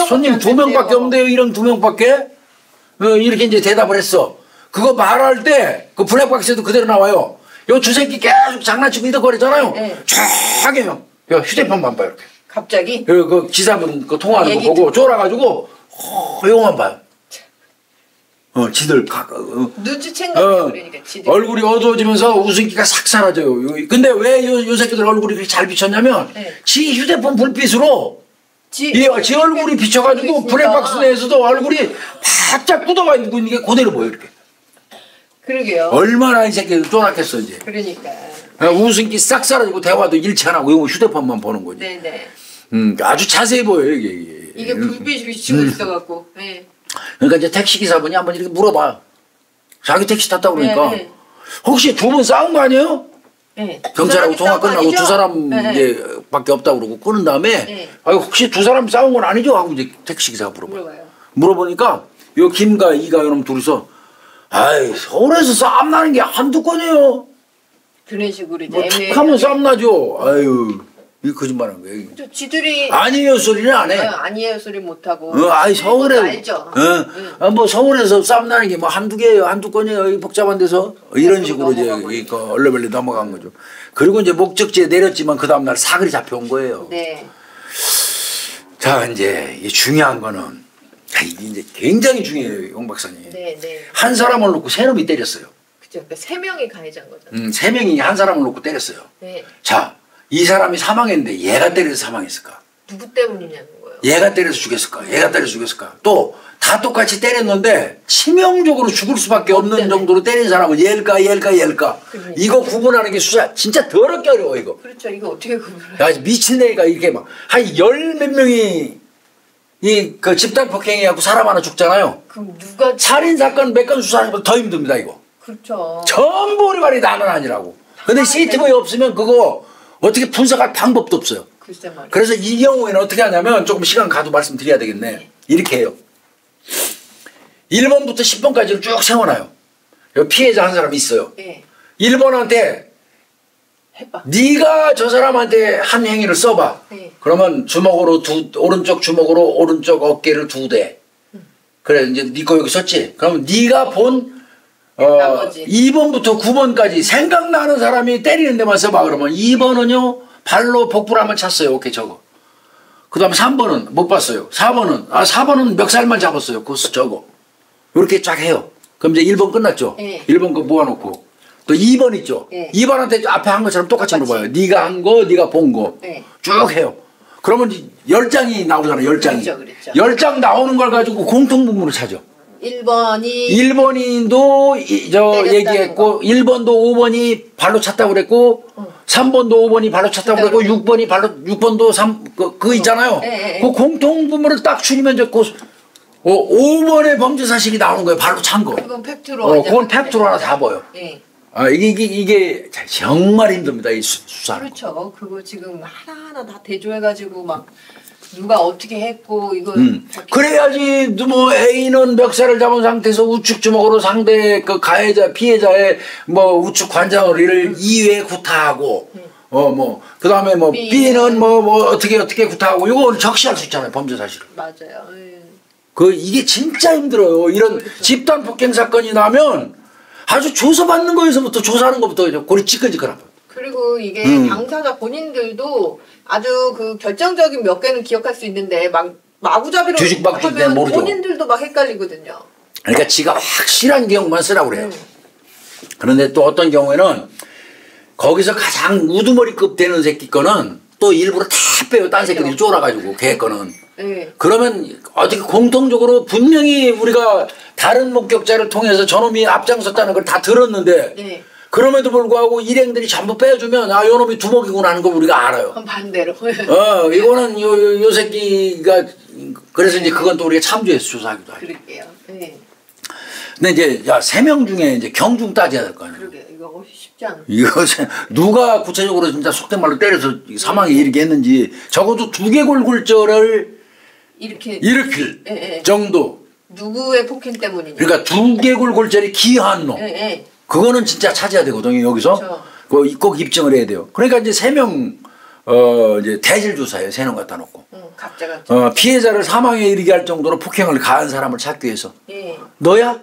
Speaker 2: 손님 2명밖에 없는데요. 이런 2명밖에? 이렇게 이제 대답을 했어. 그거 말할 때 그 블랙박스에도 그대로 나와요. 요 두 새끼 계속 장난치고 이덕거리잖아요. 쫙 해요. 휴대폰만 봐요. 이렇게.
Speaker 1: 갑자기?
Speaker 2: 그 기사분 그 통화하는 거 보고 쫄아가지고 요만 봐요. 지들
Speaker 1: 눈치챈 거예요. 그러니까 지들.
Speaker 2: 얼굴이 어두워지면서 웃음기가 싹 사라져요. 근데 왜 요 새끼들 얼굴이 그렇게 잘 비쳤냐면 지 휴대폰 불빛으로 지 얼굴이 비쳐가지고 블랙박스 내에서도 얼굴이 바짝 굳어가 있는 게 그대로 보여 이렇게.
Speaker 1: 그러게요.
Speaker 2: 얼마나 이 새끼들 쫄았겠어 이제.
Speaker 1: 그러니까.
Speaker 2: 웃음기 싹 사라지고 대화도 일치 안 하고 이거 휴대폰만 보는 거지. 아주 자세히 보여요 이게.
Speaker 1: 이게 불빛이 비치고 있어갖고.
Speaker 2: 그러니까 이제 택시 기사분이 한번 이렇게 물어봐. 자기 택시 탔다고 그러니까 혹시 두 분 싸운 거 아니에요? 경찰하고 통화 끝나고 두 사람 밖에 없다고 그러고 끊은 다음에 혹시 두 사람 싸운 건 아니죠? 하고 이제 택시 기사가 물어보니까 요 김가 이가 이놈 둘이서 서울에서 싸움 나는 게 한두 건이에요.
Speaker 1: 그런 식으로 이제
Speaker 2: 뭐 툭하면 싸움 나죠. 이 거짓말한 거예요.
Speaker 1: 지들이
Speaker 2: 아니에요 소리는 안 해.
Speaker 1: 아니에요 소리 못 하고.
Speaker 2: 서울에
Speaker 1: 알죠.
Speaker 2: 뭐 서울에서 싸움 나는 게 뭐 한두 개예요, 한두 건이에요. 이 복잡한 데서 이런 식으로 이제 얼레벌레 넘어간 거죠. 그리고 이제 목적지에 내렸지만 그 다음 날 사거리 잡혀온 거예요. 자 이제 이 중요한 거는 이게 이제 굉장히 중요해요, 용 박사님. 한 사람을 놓고 세 놈이 때렸어요.
Speaker 1: 그죠. 그러니까 세 명이 가해자인 거죠.
Speaker 2: 세 명이 한 사람을 놓고 때렸어요. 자. 이 사람이 사망했는데 얘가 때려서 사망했을까?
Speaker 1: 누구 때문이냐는 거예요.
Speaker 2: 얘가 때려서 죽였을까? 얘가 때려서 죽였을까? 또 다 똑같이 때렸는데 치명적으로 죽을 수밖에 없는 정도로 때린 사람은 얘일까?
Speaker 1: 그러니까.
Speaker 2: 이거 구분하는 게 수사 진짜 더럽게 어려워 이거.
Speaker 1: 그렇죠. 이거 어떻게 구분해요?
Speaker 2: 야 미친 애가 이렇게 막 한 열 몇 명이 이 그 집단 폭행해갖고 사람 하나 죽잖아요.
Speaker 1: 그럼 누가
Speaker 2: 살인 사건 몇 건 수사하는 것보다 더 힘듭니다 이거.
Speaker 1: 그렇죠.
Speaker 2: 전부 우리 말이 나는 아니라고. 근데 CCTV 없으면 그거 어떻게 분석할 방법도 없어요.
Speaker 1: 글쎄 말이야.
Speaker 2: 그래서 이 경우에는 어떻게 하냐면 조금 시간 가도 말씀드려야 되겠네.
Speaker 1: 네.
Speaker 2: 이렇게 해요. 1번부터 10번까지를 쭉 세워놔요. 여기 피해자 한 사람이 있어요.
Speaker 1: 네.
Speaker 2: 1번한테
Speaker 1: 해봐.
Speaker 2: 네가 저 사람한테 한 행위를 써봐.
Speaker 1: 네.
Speaker 2: 그러면 주먹으로 오른쪽 주먹으로 오른쪽 어깨를 2대. 그래 이제 네 거 여기 썼지. 그러면 네가 본
Speaker 1: 나머지.
Speaker 2: 2번부터 9번까지 생각나는 사람이 때리는 데만 써봐. 그러면 2번은요 발로 복부를 한번 찼어요. 오케이 저거. 그 다음에 3번은 못 봤어요. 4번은 멱살만 잡았어요. 그거 저거. 이렇게 쫙 해요. 그럼 이제 1번 끝났죠.
Speaker 1: 네.
Speaker 2: 1번 거 모아놓고 또 2번 있죠.
Speaker 1: 네.
Speaker 2: 2번한테 앞에 한 것처럼 똑같이 물어봐요. 네가 한 거, 네가 본 거.
Speaker 1: 네.
Speaker 2: 쭉 해요. 그러면 10장이 나오잖아요. 10장이.
Speaker 1: 그렇죠.
Speaker 2: 10장 나오는 걸 가지고 공통분모를 찾아.
Speaker 1: 1번이
Speaker 2: 1번도 얘기했고 1번도 5번이 발로 찼다고 그랬고 3번도 5번이 발로 찼다고 그랬고 6번도 3 그거 있잖아요.
Speaker 1: 네.
Speaker 2: 그 공통분모를 딱 추리면 이제 5번의 범죄 사실이 나오는 거예요. 발로 찬 거.
Speaker 1: 그건 팩트로.
Speaker 2: 그건 팩트로 하나 다 보여.
Speaker 1: 네.
Speaker 2: 이게 정말 힘듭니다. 이 수사는.
Speaker 1: 그렇죠. 그거 지금 하나하나 다 대조해가지고 막 누가 어떻게 했고 이거
Speaker 2: 그래야지 뭐 A는 멱살을 잡은 상태에서 우측 주먹으로 상대 그 가해자 피해자의 뭐 우측 관자놀이를 2회 구타하고 뭐 그다음에 뭐 B는 뭐 어떻게 구타하고 이거 적시할 수 있잖아요. 범죄 사실을.
Speaker 1: 맞아요.
Speaker 2: 이게 진짜 힘들어요. 이런
Speaker 1: 그렇죠.
Speaker 2: 집단 폭행 사건이 나면 아주 조사받는 거에서부터 조사하는 것부터 골이 찌끈찌끈한 거예요.
Speaker 1: 그리고 이게 당사자 본인들도 아주 그 결정적인 몇 개는 기억할 수 있는데 막 마구잡이로
Speaker 2: 뒤죽박죽
Speaker 1: 하면
Speaker 2: 모르죠.
Speaker 1: 본인들도 막 헷갈리거든요.
Speaker 2: 그러니까 지가 확실한 기억만 쓰라고 그래요. 그런데 또 어떤 경우에는 거기서 가장 우두머리급 되는 새끼 거는 또 일부러 다 빼요. 딴 새끼들이 쫄아가지고 걔 거는.
Speaker 1: 네.
Speaker 2: 그러면 어떻게 공통적으로 분명히 우리가 다른 목격자를 통해서 저놈이 앞장섰다는 걸 다 들었는데
Speaker 1: 네.
Speaker 2: 그럼에도 불구하고 일행들이 전부 빼주면 아 요놈이 두목이구나 하는 거 우리가 알아요.
Speaker 1: 그럼 반대로.
Speaker 2: 이거는 요 새끼가 그래서 이제 그건 또 우리가 참조해서 조사하기도 하죠.
Speaker 1: 그럴게요. 네.
Speaker 2: 근데 이제 야 3명 중에 이제 경중 따져야 될 거 아니에요.
Speaker 1: 그러게 이거 쉽지 않아.
Speaker 2: 이거 누가 구체적으로 진짜 속된 말로 때려서 사망에 이르게 했는지 적어도 두개골굴절을 일으킬 정도.
Speaker 1: 누구의 폭행 때문이냐.
Speaker 2: 그러니까 두개골굴절이 기한 놈. 그거는 진짜 찾아야 되거든요. 여기서
Speaker 1: 그렇죠.
Speaker 2: 꼭 입증을 해야 돼요. 그러니까 이제 3명 이제 대질 조사예요. 3명 갖다 놓고.
Speaker 1: 각자.
Speaker 2: 피해자를 사망에 이르게 할 정도로 폭행을 가한 사람을 찾기 위해서. 너야?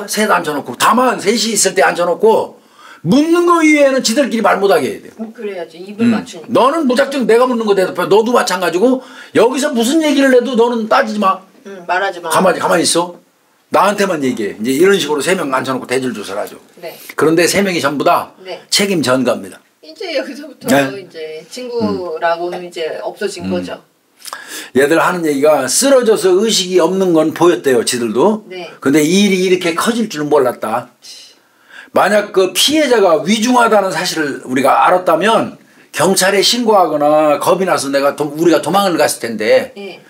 Speaker 2: 셋 앉혀놓고 다만 셋이 있을 때 앉혀놓고 묻는 거 이외에는 지들끼리 말 못하게 해야 돼요.
Speaker 1: 그래야지 입을 맞추니까.
Speaker 2: 너는 무작정 내가 묻는 거 대답해. 너도 마찬가지고 여기서 무슨 얘기를 해도 너는 따지지 마.
Speaker 1: 말하지 마.
Speaker 2: 가만히 있어. 나한테만 얘기해. 이제 이런 식으로 3명 앉혀놓고 대질 조사를 하죠.
Speaker 1: 네.
Speaker 2: 그런데 3명이 전부 다 책임 전가입니다.
Speaker 1: 이제 여기서부터 이제 친구라고는 이제 없어진 거죠.
Speaker 2: 얘들 하는 얘기가 쓰러져서 의식이 없는 건 보였대요. 지들도.
Speaker 1: 네.
Speaker 2: 근데 이 일이 이렇게 커질 줄은 몰랐다. 만약 그 피해자가 위중하다는 사실을 우리가 알았다면 경찰에 신고하거나 겁이 나서 우리가 도망을 갔을 텐데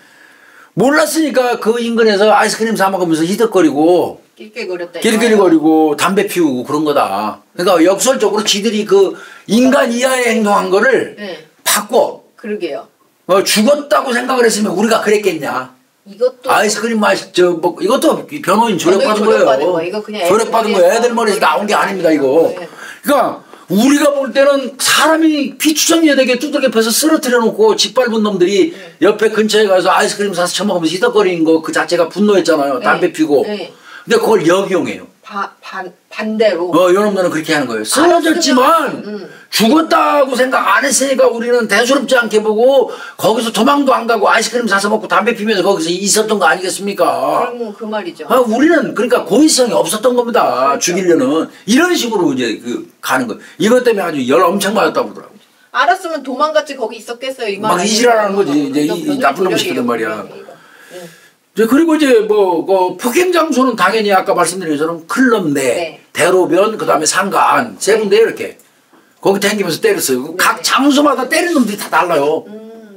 Speaker 2: 몰랐으니까 그 인근에서 아이스크림 사 먹으면서 히덕거리고 낄낄거리고 담배 피우고 그런 거다. 그러니까 역설적으로 지들이 그 인간 이하의 행동한 거를 바꿔.
Speaker 1: 그러게요.
Speaker 2: 죽었다고 생각을 했으면 우리가 그랬겠냐.
Speaker 1: 이것도
Speaker 2: 아이스크림 이것도 변호인 조력받은 거예요.
Speaker 1: 이거 그냥
Speaker 2: 조력받은 거예요. 애들 머리에서 나온 게 아닙니다. 이거. 그러니까 우리가 볼 때는 사람이 피추정예되게 두들겨 패서 쓰러뜨려 놓고 짓밟은 놈들이 옆에 근처에 가서 아이스크림 사서 처먹으면서 히덕거리는 거 그 자체가 분노했잖아요. 담배 피고. 근데 그걸 역용해요.
Speaker 1: 반대로.
Speaker 2: 여러분들은 그렇게 하는 거예요. 쓰러졌지만 죽었다고 생각 안 했으니까 우리는 대수롭지 않게 보고 거기서 도망도 안 가고 아이스크림 사서 먹고 담배 피면서 거기서 있었던 거 아니겠습니까?
Speaker 1: 그럼 그 말이죠.
Speaker 2: 우리는 그러니까 고의성이 없었던 겁니다. 그렇죠. 죽이려는. 이런 식으로 이제 가는 거예요. 이것 때문에 아주 열 엄청 맞았다고 그러더라고요.
Speaker 1: 알았으면 도망갔지 거기 있었겠어요. 이만
Speaker 2: 막 이질하는 거지. 이제 이 나쁜 놈 시키는 말이야.
Speaker 1: 네.
Speaker 2: 이제 그리고 이제 뭐 폭행 장소는 당연히 아까 말씀드린 것처럼 클럽 내,
Speaker 1: 네.
Speaker 2: 대로변, 그다음에 상가 안 세 군데 이렇게 거기 다니면서 때렸어요.
Speaker 1: 네.
Speaker 2: 각 장소마다 때리는 놈들이 다 달라요.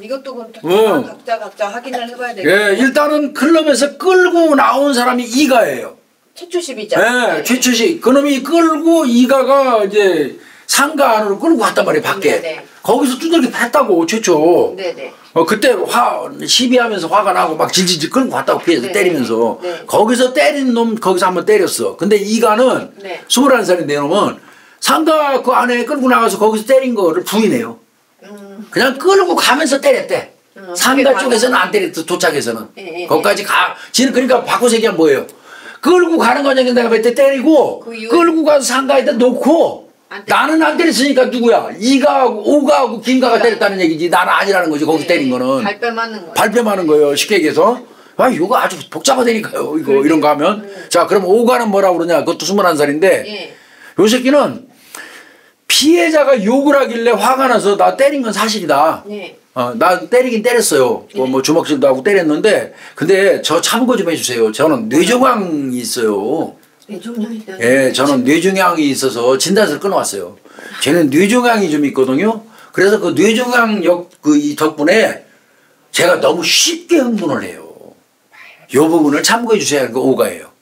Speaker 1: 이것도 그럼 각자 확인을 해봐야 되겠네요.
Speaker 2: 예, 일단은 클럽에서 끌고 나온 사람이 이가예요.
Speaker 1: 최초십이죠.
Speaker 2: 예, 최초시 그놈이 끌고 이가가 이제 상가 안으로 끌고 갔단 말이에요, 밖에.
Speaker 1: 네네.
Speaker 2: 거기서 두들겨 팼다고 최초.
Speaker 1: 네네.
Speaker 2: 그때 시비하면서 화가 나고 막 질질질 끌고 갔다고 피해서
Speaker 1: 네네.
Speaker 2: 때리면서
Speaker 1: 네.
Speaker 2: 거기서 때린 놈 거기서 한번 때렸어. 근데 이가는
Speaker 1: 네.
Speaker 2: 21살인데 놈은 상가 그 안에 끌고 나가서 거기서 때린 거를 부인해요. 그냥 끌고 가면서 때렸대. 상가 쪽에서는 안 때렸어. 도착에서는.
Speaker 1: 예.
Speaker 2: 거기까지 가. 지는 그러니까 바꿔서 얘기하면 뭐예요? 끌고 가는 거냐 내가 몇 대 때리고
Speaker 1: 그 이후에-
Speaker 2: 끌고 가서 상가에다 놓고 나는 안 때렸으니까 누구야? 이가하고 오가하고 김가가 때렸다는 얘기지. 나는 아니라는 거지. 거기 때린 거는.
Speaker 1: 발뺌 맞는 거예요.
Speaker 2: 발뺌하는 거예요. 쉽게 얘기해서. 아, 이거 아주 복잡하다니까요. 이거 이런 거 하면. 자, 그럼 오가는 뭐라고 그러냐? 그것도 21살인데
Speaker 1: 예.
Speaker 2: 요 새끼는 피해자가 욕을 하길래 화가 나서 나 때린 건 사실이다.
Speaker 1: 네.
Speaker 2: 나 때리긴 때렸어요. 뭐 주먹질도 하고 때렸는데 근데 저 참고 좀 해주세요. 저는 뇌종양이 있어요.
Speaker 1: 뇌종양이 있다니.
Speaker 2: 예, 저는 뇌종양이 있어서 진단서를 끊어왔어요. 쟤는 뇌종양이 좀 있거든요. 그래서 그 뇌종양 이 덕분에 제가 너무 쉽게 흥분을 해요. 요 부분을 참고해 주셔야 그 오가예요.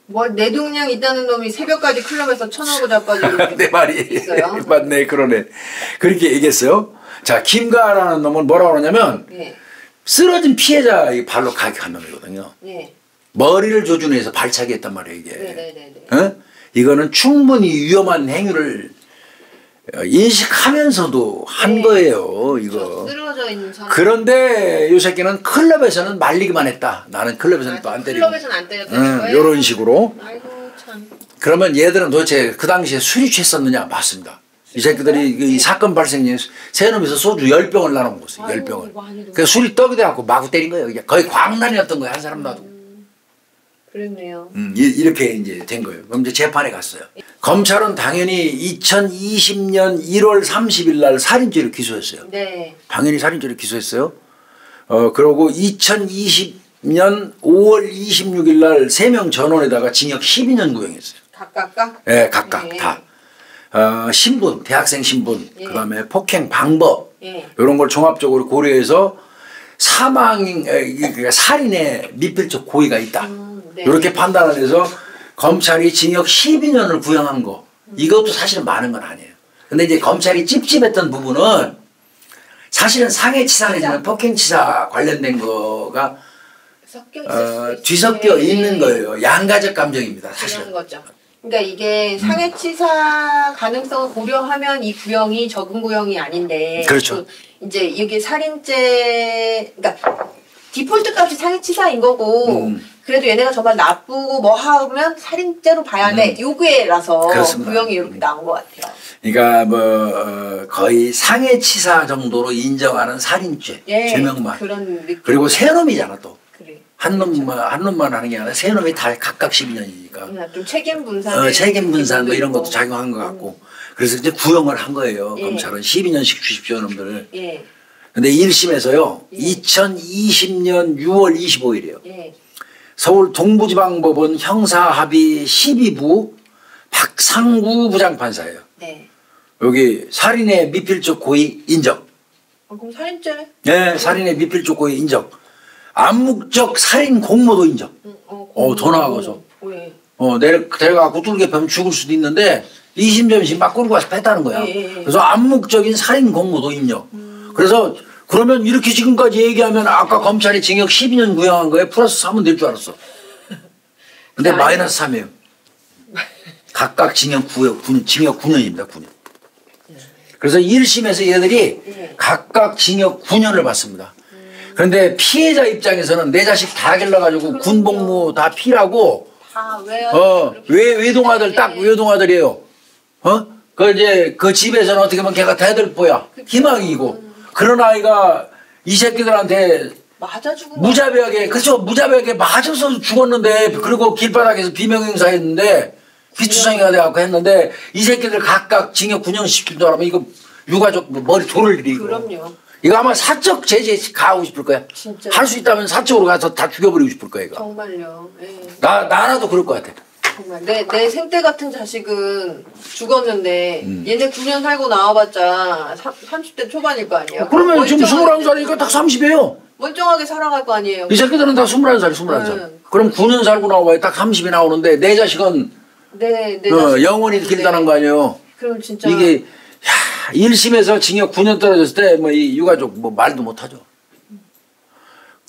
Speaker 1: 뭐 뇌종양 있다는 놈이 새벽까지 클럽에서 천하고 자빠지고
Speaker 2: 내 말이
Speaker 1: 있어요.
Speaker 2: 맞네, 그러네. 그렇게 얘기했어요. 자, 김가라는 놈은 뭐라고 그러냐면
Speaker 1: 네.
Speaker 2: 쓰러진 피해자 발로 가격한 놈이거든요.
Speaker 1: 네.
Speaker 2: 머리를 조준해서 발차기 했단 말이에요, 이게.
Speaker 1: 네네네.
Speaker 2: 어? 이거는 충분히 위험한 행위를 인식하면서도 한
Speaker 1: 네.
Speaker 2: 거예요, 이거.
Speaker 1: 쓰러져 있는 사람.
Speaker 2: 그런데 요 새끼는 클럽에서는 말리기만 했다. 나는 클럽에서는 또 안 때리고.
Speaker 1: 클럽에서는 안 때렸다는 거예요?
Speaker 2: 요런 식으로.
Speaker 1: 아이고 참.
Speaker 2: 그러면 얘들은 도대체 그 당시에 술이 취했었느냐? 맞습니다. 이 새끼들이 이 사건 발생 전에 세 놈이서 소주 10병을 나눠 먹었어요.
Speaker 1: 아이고,
Speaker 2: 10병을.
Speaker 1: 많이
Speaker 2: 그 술이 떡이 돼갖고 마구 때린 거예요. 그냥 거의 광란이었던 거예요. 한 사람 놔도.
Speaker 1: 그랬네요.
Speaker 2: 이렇게 이제 된 거예요. 그럼 이제 재판에 갔어요. 검찰은 당연히 2020년 1월 30일 날 살인죄로 기소했어요.
Speaker 1: 네.
Speaker 2: 당연히 살인죄로 기소했어요. 그러고 2020년 5월 26일 날 3명 전원에다가 징역 12년 구형했어요.
Speaker 1: 각각?
Speaker 2: 예, 각각
Speaker 1: 네.
Speaker 2: 다. 신분, 대학생 신분,
Speaker 1: 예.
Speaker 2: 그다음에 폭행 방법
Speaker 1: 예.
Speaker 2: 이런 걸 종합적으로 고려해서 그러니까 살인의 미필적 고의가 있다.
Speaker 1: 네.
Speaker 2: 이렇게 판단을 해서 검찰이 징역 12년을 구형한 거. 이것도 사실은 많은 건 아니에요. 근데 이제 검찰이 찝찝했던 부분은 사실은 상해치사 내지는 폭행치사 관련된 거가
Speaker 1: 섞여 있을 수
Speaker 2: 뒤섞여
Speaker 1: 네.
Speaker 2: 있는 거예요. 양가적 감정입니다.
Speaker 1: 그런
Speaker 2: 사실은.
Speaker 1: 거죠. 그러니까 이게 상해치사 가능성을 고려하면 이 구형이 적은 구형이 아닌데.
Speaker 2: 그렇죠.
Speaker 1: 또 이제 이게 살인죄, 그러니까 디폴트 값이 상해치사인 거고. 그래도 얘네가 정말 나쁘고 뭐 하면 살인죄로 봐야 돼. 요구에라서
Speaker 2: 그렇습니다.
Speaker 1: 구형이 이렇게 나온 것 같아요.
Speaker 2: 그러니까 뭐 거의 상해치사 정도로 인정하는 살인죄
Speaker 1: 예,
Speaker 2: 죄명만.
Speaker 1: 그런 느낌.
Speaker 2: 그리고 세 놈이잖아 또.
Speaker 1: 그래.
Speaker 2: 한 놈만 하는 게 아니라 세 놈이 다 각각 12년이니까.
Speaker 1: 좀 책임 분산.
Speaker 2: 책임 분산 뭐 이런 것도 작용한 것 같고. 그래서 이제 구형을 한 거예요.
Speaker 1: 예.
Speaker 2: 검찰은 12년씩 주십시오 놈들을.
Speaker 1: 예.
Speaker 2: 근데 1심에서요.
Speaker 1: 예.
Speaker 2: 2020년 6월 25일이에요.
Speaker 1: 예.
Speaker 2: 서울 동부지방법원 형사합의 12부 박상구 부장판사예요.
Speaker 1: 네.
Speaker 2: 여기 살인의 미필적 고의 인정.
Speaker 1: 그럼 살인죄?
Speaker 2: 네, 살인의 미필적 고의 인정. 암묵적 살인 공모도 인정. 더 나아가서.
Speaker 1: 왜?
Speaker 2: 내려가고 뚫게 펴면 죽을 수도 있는데 2심 점심 막 끌고 가서 뺐다는 거야.
Speaker 1: 예.
Speaker 2: 그래서 암묵적인 살인 공모도 인정. 그래서 그러면 이렇게 지금까지 얘기하면 아까 검찰이 징역 12년 구형한 거에 플러스 3은 될 줄 알았어. 근데
Speaker 1: 아니.
Speaker 2: 마이너스 3이에요. 각각 징역 9년입니다. 9년. 그래서 1심에서 얘들이
Speaker 1: 예.
Speaker 2: 각각 징역 9년을 받습니다. 그런데 피해자 입장에서는 내 자식 다 길러가지고 군복무 다 피라고 외동아들 딱 외동아들이에요. 이제 그 집에서는 어떻게 보면 걔가 대들보야. 희망이고. 그런 아이가 이 새끼들한테
Speaker 1: 맞아 죽은
Speaker 2: 무자비하게 그렇죠. 무자비하게 맞아서 죽었는데 그리고 길바닥에서 비명행사했는데 피투성이가 돼갖고 했는데 이 새끼들 각각 징역 9년 시킨 줄 알면 이거 유가족 머리 돌을 일이.
Speaker 1: 그럼요.
Speaker 2: 이거 아마 사적 제재 가하고 싶을 거야.
Speaker 1: 진짜.
Speaker 2: 할 수 있다면 사적으로 가서 다 죽여버리고 싶을 거야 이거.
Speaker 1: 정말요. 예.
Speaker 2: 나라도 그럴 것 같아.
Speaker 1: 정말 내 생때 같은 자식은 죽었는데 얘네 9년 살고 나와봤자 30대 초반일 거 아니에요.
Speaker 2: 그러면 지금 21살이니까 딱 30이에요.
Speaker 1: 멀쩡하게 살아갈 거 아니에요.
Speaker 2: 이 새끼들은 다 21살, 21살. 그럼 9년 살고 나와야 딱 30이 나오는데 내 자식은
Speaker 1: 내
Speaker 2: 영원히 길다는 거 아니에요.
Speaker 1: 그럼 진짜
Speaker 2: 이게 1심에서 징역 9년 떨어졌을 때 뭐 이 유가족 뭐 말도 못 하죠.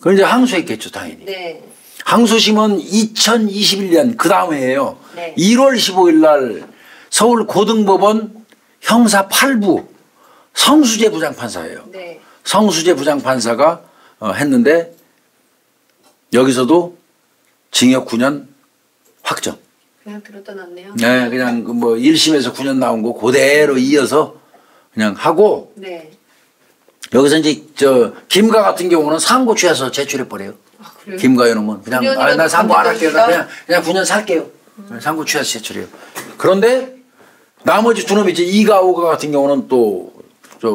Speaker 2: 그럼 이제 항소했겠죠, 당연히.
Speaker 1: 네.
Speaker 2: 항소심은 2021년 그 다음 해에요.
Speaker 1: 네.
Speaker 2: 1월 15일 날 서울 고등법원 형사 8부 성수재 부장판사예요.
Speaker 1: 네.
Speaker 2: 성수재 부장판사가 했는데 여기서도 징역 9년 확정.
Speaker 1: 그냥 들었다 놨네요.
Speaker 2: 네, 그냥 뭐 1심에서 9년 나온 거 그대로 이어서 그냥 하고
Speaker 1: 네.
Speaker 2: 여기서 이제 김가 같은 경우는 상고 취해서 제출해 버려요.
Speaker 1: 아, 그래요?
Speaker 2: 김가 이놈은 그냥 나 상고 안 할게요. 나 그냥 9년 살게요. 상고 취해서 제출해요. 그런데 나머지 두 놈이 이제 2가 5가 같은 경우는 또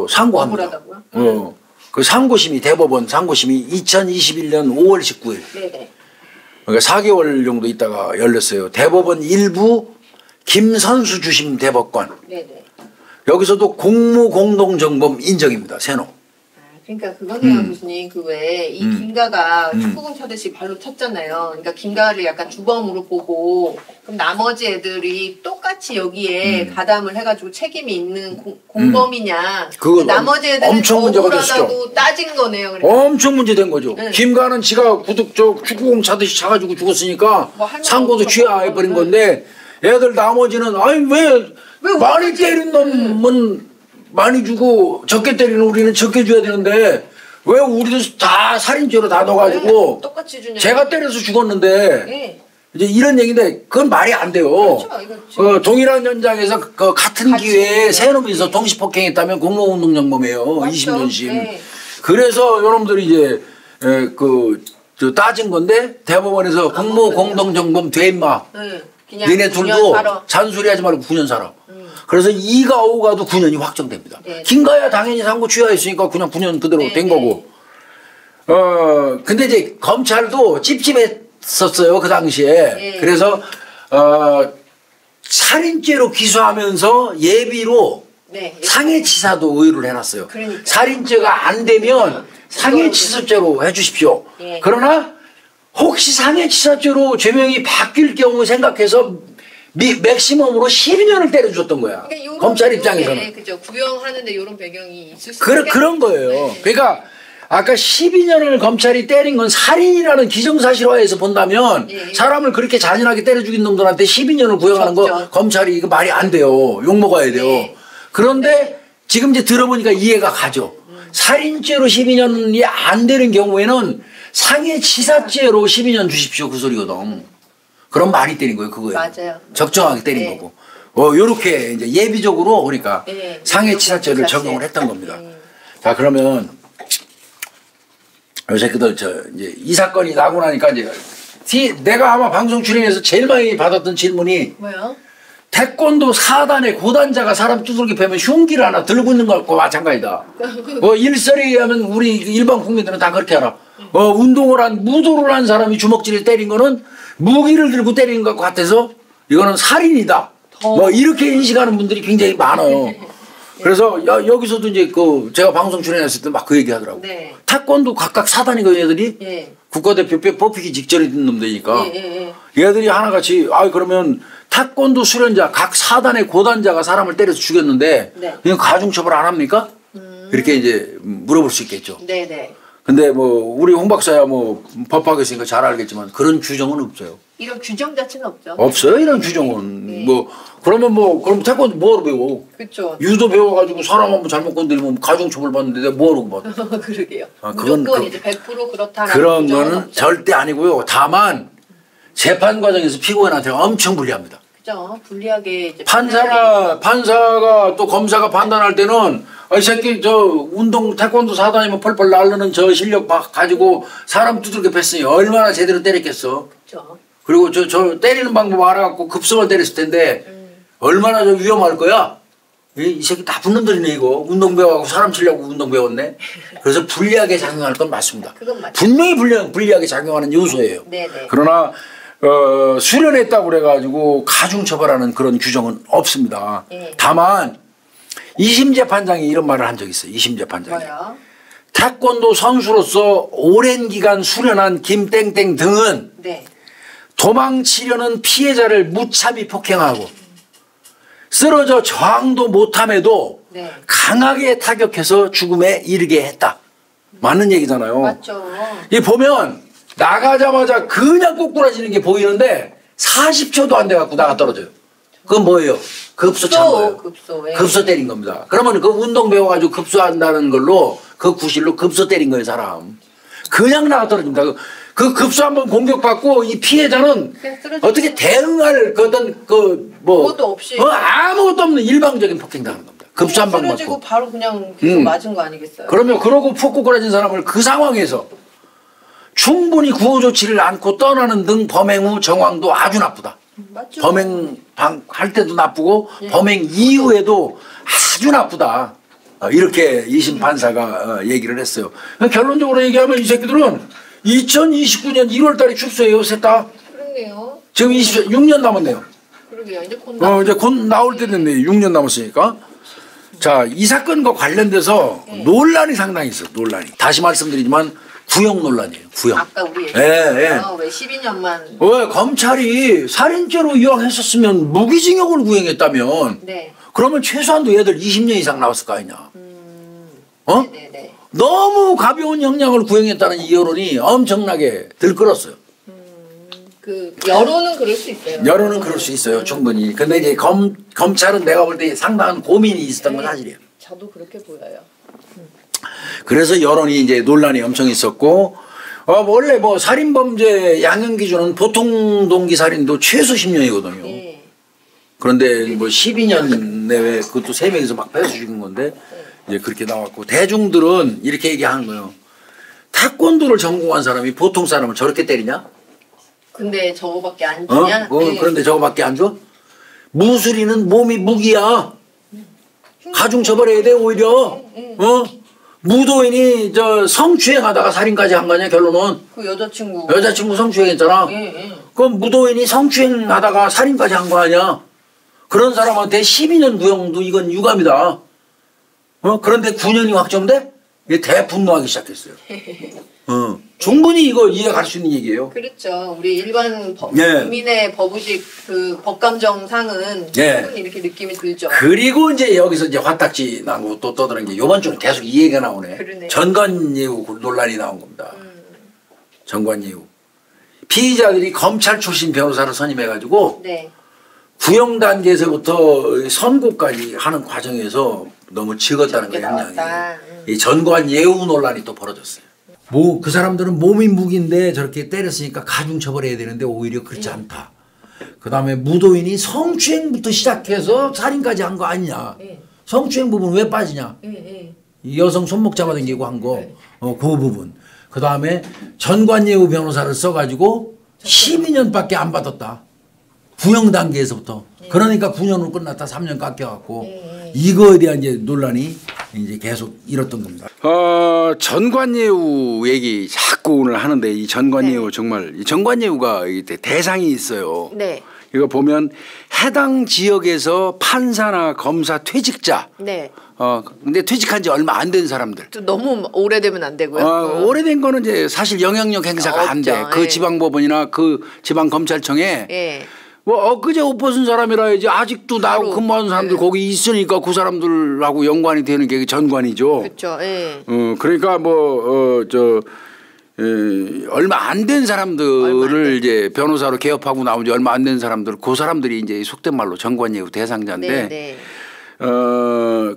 Speaker 2: 상고합니다.
Speaker 1: 억울하다고요?
Speaker 2: 그 상고심이 대법원 상고심이 2021년 5월 19일.
Speaker 1: 네네.
Speaker 2: 그러니까 4개월 정도 있다가 열렸어요. 대법원 일부 김선수 주심 대법관.
Speaker 1: 네네.
Speaker 2: 여기서도 공무공동정범 인정입니다. 세노.
Speaker 1: 그러니까 그거네요, 교수님. 그 외에 이 김가가 축구공 차듯이 발로 찼잖아요. 그러니까 김가를 약간 주범으로 보고 그럼 나머지 애들이 똑같이 여기에 가담을 해가지고 책임이 있는 공범이냐.
Speaker 2: 그거
Speaker 1: 나머지 애들은
Speaker 2: 엄청 문제가
Speaker 1: 억울하다고 따진 거네요. 그러니까.
Speaker 2: 엄청 문제된 거죠.
Speaker 1: 네.
Speaker 2: 김가는 지가 축구공 차듯이 차가지고 죽었으니까
Speaker 1: 뭐 할
Speaker 2: 상고도
Speaker 1: 말도
Speaker 2: 취하해버린 건데 애들 나머지는 아니 왜 많이 때린 놈은 많이 주고 적게 때리는 우리는 적게 줘야 되는데 왜 우리도 다 살인죄로 다 넣어가지고
Speaker 1: 똑같이 주냐.
Speaker 2: 제가 때려서 죽었는데
Speaker 1: 네.
Speaker 2: 이제 이런 얘기인데 그건 말이 안 돼요.
Speaker 1: 그렇죠.
Speaker 2: 동일한 현장에서 같은 기회에 세 놈이서 동시폭행했다면 공무운동정범이에요. 20년씩.
Speaker 1: 네.
Speaker 2: 그래서 여러분들이 이제 따진 건데 대법원에서 공무공동정범 돼 임마. 니네 둘도 잔소리하지 말고 9년 살아. 그래서 2가 5가도 9년이 확정됩니다.
Speaker 1: 네.
Speaker 2: 김가야 당연히 상고 취하했으니까 그냥 9년 그대로
Speaker 1: 네,
Speaker 2: 된
Speaker 1: 네.
Speaker 2: 거고. 근데 이제 검찰도 찝찝했었어요 그 당시에.
Speaker 1: 네.
Speaker 2: 그래서 살인죄로 기소하면서 예비로
Speaker 1: 네.
Speaker 2: 상해치사도 의뢰를 해놨어요.
Speaker 1: 그러니까요.
Speaker 2: 살인죄가 안 되면 상해치사죄로 해주십시오.
Speaker 1: 네.
Speaker 2: 그러나 혹시 상해치사죄로 죄명이 바뀔 경우 생각해서 맥시멈으로 12년을 때려줬던 거야.
Speaker 1: 그러니까
Speaker 2: 검찰 입장에서는.
Speaker 1: 그죠. 구형하는데 이런 배경이 있을 수 있겠네요.
Speaker 2: 그런 거예요.
Speaker 1: 네.
Speaker 2: 그러니까 아까 12년을 검찰이 때린 건 살인이라는 기정사실화에서 본다면
Speaker 1: 네.
Speaker 2: 사람을 그렇게 잔인하게 때려 죽인 놈들한테 12년을 구형하는 거
Speaker 1: 적죠.
Speaker 2: 검찰이 이거 말이 안 돼요. 욕먹어야 돼요.
Speaker 1: 네.
Speaker 2: 그런데 지금 이제 들어보니까 이해가 가죠. 살인죄로 12년이 안 되는 경우에는 상해치사죄로 12년 주십시오. 그 소리거든. 그런 말이 때린 거예요. 그거예요.
Speaker 1: 맞아요.
Speaker 2: 적정하게 때린
Speaker 1: 네.
Speaker 2: 거고. 요렇게 이제 예비적으로 그러니까
Speaker 1: 네.
Speaker 2: 상해치사죄를 적용을 했던 겁니다. 자, 그러면 요 새끼들 이제 이 사건이 나고 나니까 이제 내가 아마 방송 출연해서 제일 많이 받았던 질문이
Speaker 1: 뭐요?
Speaker 2: 태권도 4단의 고단자가 사람 두들겨 패면 흉기를 하나 들고 있는 것과 마찬가지다. 일설에 의하면 우리 일반 국민들은 다 그렇게 알아. 무도를 한 사람이 주먹질을 때린 거는 무기를 들고 때리는 것 같아서 이거는 살인이다. 이렇게 인식하는 분들이 굉장히 많아요. 그래서 여기서도 이제 제가 방송 출연했을 때 막 그 얘기 하더라고.
Speaker 1: 네.
Speaker 2: 태권도 각각 4단이고 얘들이
Speaker 1: 예.
Speaker 2: 국가대표 뽑히기 직전에 있는 놈들이니까
Speaker 1: 예.
Speaker 2: 얘들이 하나같이 그러면 태권도 수련자 각 4단의 고단자가 사람을 때려서 죽였는데
Speaker 1: 네.
Speaker 2: 그냥 가중처벌 안 합니까? 이렇게 이제 물어볼 수 있겠죠.
Speaker 1: 네네.
Speaker 2: 근데 우리 홍 박사야 법학에 있으니까 잘 알겠지만 그런 규정은 없어요.
Speaker 1: 이런 규정 자체는 없죠.
Speaker 2: 없어요 이런 규정은.
Speaker 1: 네.
Speaker 2: 그러면 그럼 태권도 뭐하러 배워?
Speaker 1: 그렇죠.
Speaker 2: 유도 배워가지고 사람 한번 잘못 건드리면 가중처벌 받는데 내가 뭐하러 받아?
Speaker 1: 그러게요.
Speaker 2: 그건
Speaker 1: 무조건 이제 100% 그렇다라는
Speaker 2: 그런
Speaker 1: 규정은
Speaker 2: 거는
Speaker 1: 없죠.
Speaker 2: 절대 아니고요. 다만 재판 과정에서 피고인한테 엄청 불리합니다.
Speaker 1: 그죠. 불리하게 이제
Speaker 2: 판사가 또 검사가 판단할 때는 이 새끼 운동 태권도 4단이면 펄펄 날르는 저 실력 가지고 사람 두들겨 팼으니 얼마나 제대로 때렸겠어.
Speaker 1: 그죠.
Speaker 2: 그리고 저 때리는 방법 알아갖고 급성을 때렸을 텐데 얼마나 위험할 거야. 이 새끼 나쁜 놈들이네 이거. 운동 배워가고 사람 치려고 운동 배웠네. 그래서 불리하게 작용할 건 맞습니다.
Speaker 1: 그건 맞죠.
Speaker 2: 분명히 불리하게 작용하는 요소예요.
Speaker 1: 네네.
Speaker 2: 그러나 수련했다고 그래가지고 가중처벌하는 그런 규정은 없습니다.
Speaker 1: 네.
Speaker 2: 다만 2심 재판장이 이런 말을 한 적이 있어요. 2심 재판장이.
Speaker 1: 뭐요?
Speaker 2: 태권도 선수로서 오랜 기간 수련한 김땡땡 등은
Speaker 1: 네.
Speaker 2: 도망치려는 피해자를 무참히 폭행하고 쓰러져 저항도 못함에도
Speaker 1: 네.
Speaker 2: 강하게 타격해서 죽음에 이르게 했다. 맞는 얘기잖아요.
Speaker 1: 맞죠.
Speaker 2: 이 보면 나가자마자 그냥 꼬꾸라지는 게 보이는데 40초도 안 돼갖고 나가 떨어져요. 그건 뭐예요? 급소 찬 거예요.
Speaker 1: 급소. 예.
Speaker 2: 급소 때린 겁니다. 그러면 그 운동 배워가지고 급소한다는 걸로 그 구실로 급소 때린 거예요, 사람. 그냥 나가 떨어집니다. 그 급소 한번 공격받고 이 피해자는 어떻게 대응할 어떤
Speaker 1: 그것도 없이
Speaker 2: 아무것도 없는 일방적인 폭행당하는 겁니다. 급소 한 방
Speaker 1: 쓰러지고
Speaker 2: 맞고.
Speaker 1: 바로 그냥 계속 맞은 거 아니겠어요?
Speaker 2: 그러면 그러고 푹 꼬꾸라진 사람을 그 상황에서 충분히 구호 조치를 않고 떠나는 등 범행 후 정황도 아주 나쁘다.
Speaker 1: 맞죠.
Speaker 2: 범행 할 때도 나쁘고 범행 이후에도 아주 나쁘다. 이렇게 2심 판사가 얘기를 했어요. 결론적으로 얘기하면 이 새끼들은 2029년 1월 달에 출소해요, 셋 다.
Speaker 1: 그러네요.
Speaker 2: 지금 6년 남았네요.
Speaker 1: 그러게요. 이제 곧
Speaker 2: 이제 곧 나올 때 됐네요. 6년 남았으니까. 자, 이 사건과 관련돼서 논란이 상당히 있어요. 논란이. 다시 말씀드리지만 구형 논란이에요. 구형.
Speaker 1: 아까 우리 얘기했잖아요. 왜 12년만.
Speaker 2: 왜 검찰이 살인죄로 이왕했었으면 무기징역을 구형했다면
Speaker 1: 네.
Speaker 2: 그러면 최소한도 얘들 20년 이상 나왔을 거 아니냐. 어?
Speaker 1: 네네.
Speaker 2: 너무 가벼운 형량을 구형했다는 이 여론이 엄청나게 들끓었어요.
Speaker 1: 그 여론은 그럴 수 있어요.
Speaker 2: 여론은 그럴 수 있어요. 충분히. 근데 이제 검찰은 내가 볼 때 상당한 고민이 있었던 건 사실이에요.
Speaker 1: 저도 그렇게 보여요.
Speaker 2: 그래서 여론이 이제 논란이 엄청 있었고 원래 뭐 살인범죄 양형 기준은 보통 동기 살인도 최소 10년이거든요.
Speaker 1: 네.
Speaker 2: 그런데 뭐 12년 내외 그것도 3명이서 막 빼서 죽인 건데 이제 그렇게 나왔고 대중들은 이렇게 얘기하는 거예요. 태권도를 전공한 사람이 보통 사람을 저렇게 때리냐?
Speaker 1: 근데 저거밖에 안 주냐? 네.
Speaker 2: 그런데 저거밖에 안 줘? 무술이는 몸이 무기야. 가중 처벌해야 돼 오히려. 무도인이 성추행하다가 살인까지 한 거냐 결론은.
Speaker 1: 그 여자친구
Speaker 2: 성추행했잖아. 그럼 무도인이 성추행하다가 살인까지 한 거 아니야. 그런 사람한테 12년 구형도 이건 유감이다. 그런데 9년이 확정돼? 이게 대분노하기 시작했어요. 충분히 이거 이해갈 수 있는 얘기예요.
Speaker 1: 그렇죠. 우리 일반
Speaker 2: 예.
Speaker 1: 국민의 법의식 그 법감정상은
Speaker 2: 예.
Speaker 1: 충분히 이렇게 느낌이 들죠.
Speaker 2: 그리고 이제 여기서 이제 화딱지 나고 또 떠드는 게 이번 주는 계속 이 얘기가 나오네.
Speaker 1: 그러네요.
Speaker 2: 전관예우 논란이 나온 겁니다. 전관예우. 피의자들이 검찰 출신 변호사를 선임해가지고
Speaker 1: 네.
Speaker 2: 구형 단계에서부터 선고까지 하는 과정에서 너무 적었다는 게 영향이. 이 전관예우 논란이 또 벌어졌어요. 뭐 그 사람들은 몸이 무기인데 저렇게 때렸으니까 가중 처벌해야 되는데 오히려 그렇지 않다. 그다음에 무도인이 성추행부터 시작해서 살인까지 한 거 아니냐. 성추행 부분 왜 빠지냐. 이 여성 손목 잡아당기고 한 거. 그 부분. 그다음에 전관예우 변호사를 써가지고 12년밖에 안 받았다. 구형 단계에서부터. 그러니까 9년으로 끝났다. 3년 깎여갖고. 이거에 대한 이제 논란이 이제 계속 일었던 겁니다. 전관예우 얘기 자꾸 오늘 하는데 이 전관예우 정말 이 전관예우가 대상이 있어요.
Speaker 1: 네.
Speaker 2: 이거 보면 해당 지역에서 판사나 검사 퇴직자.
Speaker 1: 네.
Speaker 2: 근데 퇴직한 지 얼마 안 된 사람들.
Speaker 1: 너무 오래되면 안 되고요.
Speaker 2: 오래된 거는 이제 사실 영향력 행사가 안 돼. 그 지방법원이나 그 지방검찰청에.
Speaker 1: 예.
Speaker 2: 뭐 엊그제 옷 벗은 사람이라야지 아직도 나하고 근무하는 사람들 거기 있으니까 그 사람들하고 연관이 되는 게 전관이죠.
Speaker 1: 그렇죠. 예.
Speaker 2: 그러니까 얼마 안 된 사람들을 이제 변호사로 개업하고 나온 지 얼마 안 된 사람들 그 사람들이 이제 속된 말로 전관예우 대상자인데
Speaker 1: 네.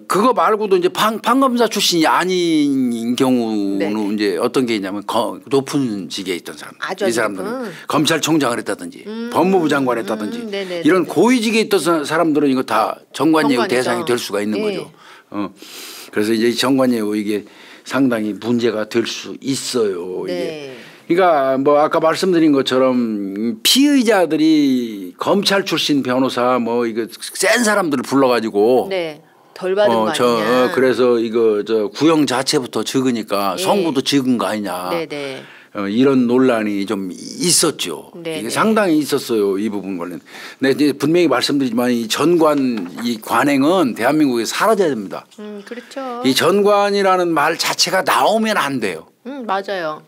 Speaker 2: 그거 말고도 이제 판검사 출신이 아닌 경우는 이제 어떤 게 있냐면 높은 직에 있던 사람. 이 사람들은 검찰총장을 했다든지 법무부 장관을 했다든지 이런 고위직에 있던 사람들은 이거 다 전관예우 대상이 될 수가 있는 거죠. 그래서 이제 전관예우 이게 상당히 문제가 될 수 있어요. 이게. 그러니까 뭐 아까 말씀드린 것처럼 피의자들이 검찰 출신 변호사 뭐 이거 센 사람들을 불러가지고
Speaker 1: 덜 받은 거 아니냐.
Speaker 2: 그래서 이거 구형 자체부터 적으니까
Speaker 1: 예.
Speaker 2: 성부도 적은 거 아니냐.
Speaker 1: 네네.
Speaker 2: 이런 논란이 좀 있었죠.
Speaker 1: 네네.
Speaker 2: 이게 상당히 있었어요. 이 부분 관련. 네, 이제 분명히 말씀드리지만 이 전관 이 관행은 대한민국에 사라져야 됩니다.
Speaker 1: 그렇죠.
Speaker 2: 이 전관이라는 말 자체가 나오면 안 돼요.
Speaker 1: 맞아요.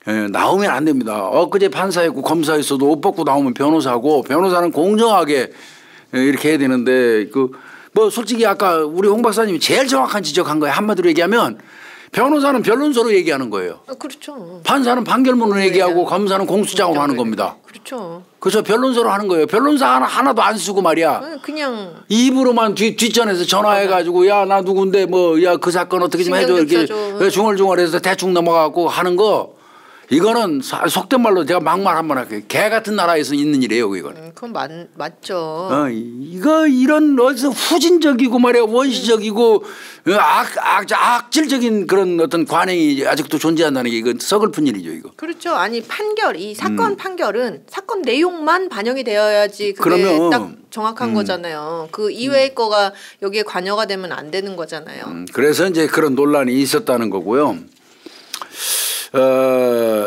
Speaker 2: 예, 나오면 안 됩니다. 엊그제 판사였고 검사였어도 옷 벗고 나오면 변호사고 변호사는 공정하게 이렇게 해야 되는데 뭐 솔직히 아까 우리 홍 박사님이 제일 정확한 지적한 거예요. 한마디로 얘기하면 변호사는 변론서로 얘기하는 거예요.
Speaker 1: 그렇죠.
Speaker 2: 판사는 판결문으로 얘기하고 검사는 공수장으로 하는 겁니다.
Speaker 1: 그렇죠.
Speaker 2: 그래서 변론서로 하는 거예요. 변론사 하나도 안 쓰고 말이야.
Speaker 1: 그냥
Speaker 2: 입으로만 뒷전에서 전화해가지고 야 나 누군데 뭐 야 그 사건 어떻게 좀 해줘 이렇게 중얼중얼해서 대충 넘어가고 하는 거 이거는 속된 말로 제가 막말 한번 할게요. 개 같은 나라에서 있는 일이에요, 이거는.
Speaker 1: 그건 맞죠.
Speaker 2: 이거 이런 어디서 후진적이고 말이야 원시적이고 악질적인 그런 어떤 관행이 아직도 존재한다는 게 이건 서글픈 일이죠, 이거.
Speaker 1: 그렇죠. 아니 이 사건 판결은 사건 내용만 반영이 되어야지 그게
Speaker 2: 그러면
Speaker 1: 딱 정확한 거잖아요. 그 이외의 거가 여기에 관여가 되면 안 되는 거잖아요.
Speaker 2: 그래서 이제 그런 논란이 있었다는 거고요.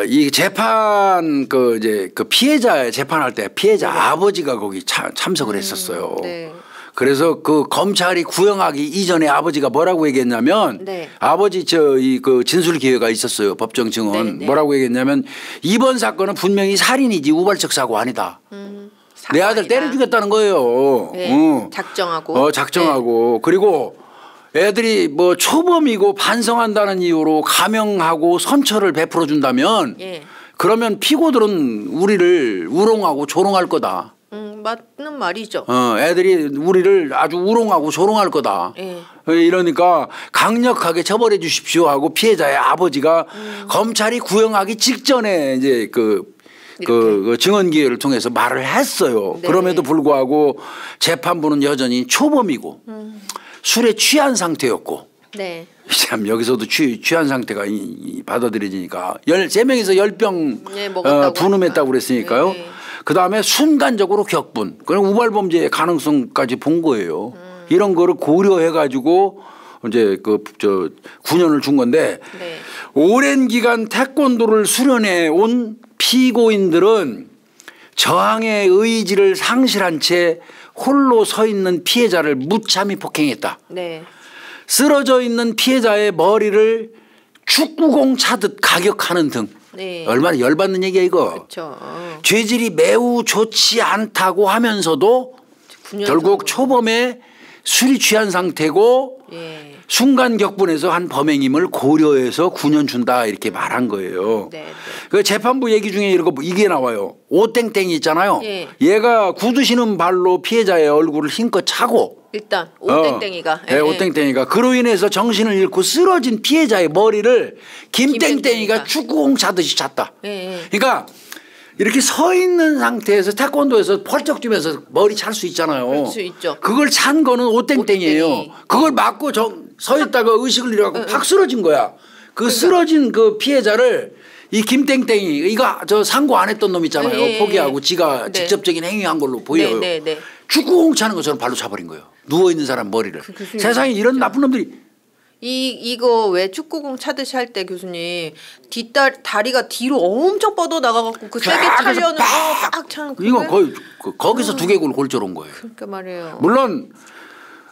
Speaker 2: 이 재판 이제 피해자 재판할 때 피해자 아버지가 거기 참석을 했었어요.
Speaker 1: 네.
Speaker 2: 그래서 그 검찰이 구형하기 이전에 아버지가 뭐라고 얘기했냐면
Speaker 1: 네.
Speaker 2: 아버지 진술 기회가 있었어요. 법정 증언.
Speaker 1: 네.
Speaker 2: 뭐라고 얘기했냐면 이번 사건은 분명히 살인이지 우발적 사고 아니다. 내 아들 때려 죽였다는 거예요.
Speaker 1: 네. 작정하고.
Speaker 2: 작정하고. 네. 그리고 애들이 뭐 초범이고 반성한다는 이유로 감형하고 선처를 베풀어 준다면 그러면 피고들은 우리를 우롱하고 조롱할 거다.
Speaker 1: 맞는 말이죠.
Speaker 2: 애들이 우리를 아주 우롱하고 조롱할 거다. 이러니까 강력하게 처벌해 주십시오 하고 피해자의 아버지가 검찰이 구형하기 직전에 이제 그 증언 기회를 통해서 말을 했어요.
Speaker 1: 네.
Speaker 2: 그럼에도 불구하고 재판부는 여전히 초범이고 술에 취한 상태였고
Speaker 1: 네.
Speaker 2: 참 여기서도 취한 상태가 받아들여지니까 13명에서 10병 분음했다고 그랬으니까요.
Speaker 1: 네.
Speaker 2: 그다음에 순간적으로 격분 그리고 우발범죄의 가능성까지 본 거예요. 이런 거를 고려해 가지고 이제 9년을 준 건데
Speaker 1: 네.
Speaker 2: 오랜 기간 태권도를 수련해 온 피고인들은 저항의 의지를 상실한 채 홀로 서 있는 피해자를 무참히 폭행했다.
Speaker 1: 네.
Speaker 2: 쓰러져 있는 피해자의 머리를 축구공 차듯 가격하는 등
Speaker 1: 네.
Speaker 2: 얼마나 열받는 얘기야 이거.
Speaker 1: 그렇죠.
Speaker 2: 죄질이 매우 좋지 않다고 하면서도 결국 초범에 술이 취한 상태고 순간 격분해서 한 범행임을 고려해서 9년 준다 이렇게 말한 거예요.
Speaker 1: 네.
Speaker 2: 그 재판부 얘기 중에 이게 나와요. 오땡땡이 있잖아요. 얘가 구두 신은 발로 피해자의 얼굴을 힘껏 차고
Speaker 1: 일단 오땡땡이가
Speaker 2: 오땡땡이가 그로 인해서 정신을 잃고 쓰러진 피해자의 머리를 김땡땡이가 축구공 차듯이 찼다. 그러니까 이렇게 서 있는 상태에서 태권도에서 펄쩍 뛰면서 머리 찰 수 있잖아요.
Speaker 1: 그럴 수 있죠.
Speaker 2: 그걸 찬 거는 오땡땡이에요. 그걸 맞고 서 있다가 의식을 잃어갖고 팍 쓰러진 거야. 쓰러진 그 피해자를 이 김땡땡이 이거 상고 안 했던 놈 있잖아요. 포기하고 지가 직접적인 행위한 걸로 보여요. 축구공 차는 것처럼 발로 차버린 거예요. 누워있는 사람 머리를. 세상에 이런 나쁜 놈들이.
Speaker 1: 이거 왜 축구공 차듯이 할 때 교수님 다리가 뒤로 엄청 뻗어 나가갖고 그 세게 차려는 빡 차는
Speaker 2: 이거 거의 거기서 두개골 골절 온 거예요.
Speaker 1: 그러니까 말이에요.
Speaker 2: 물론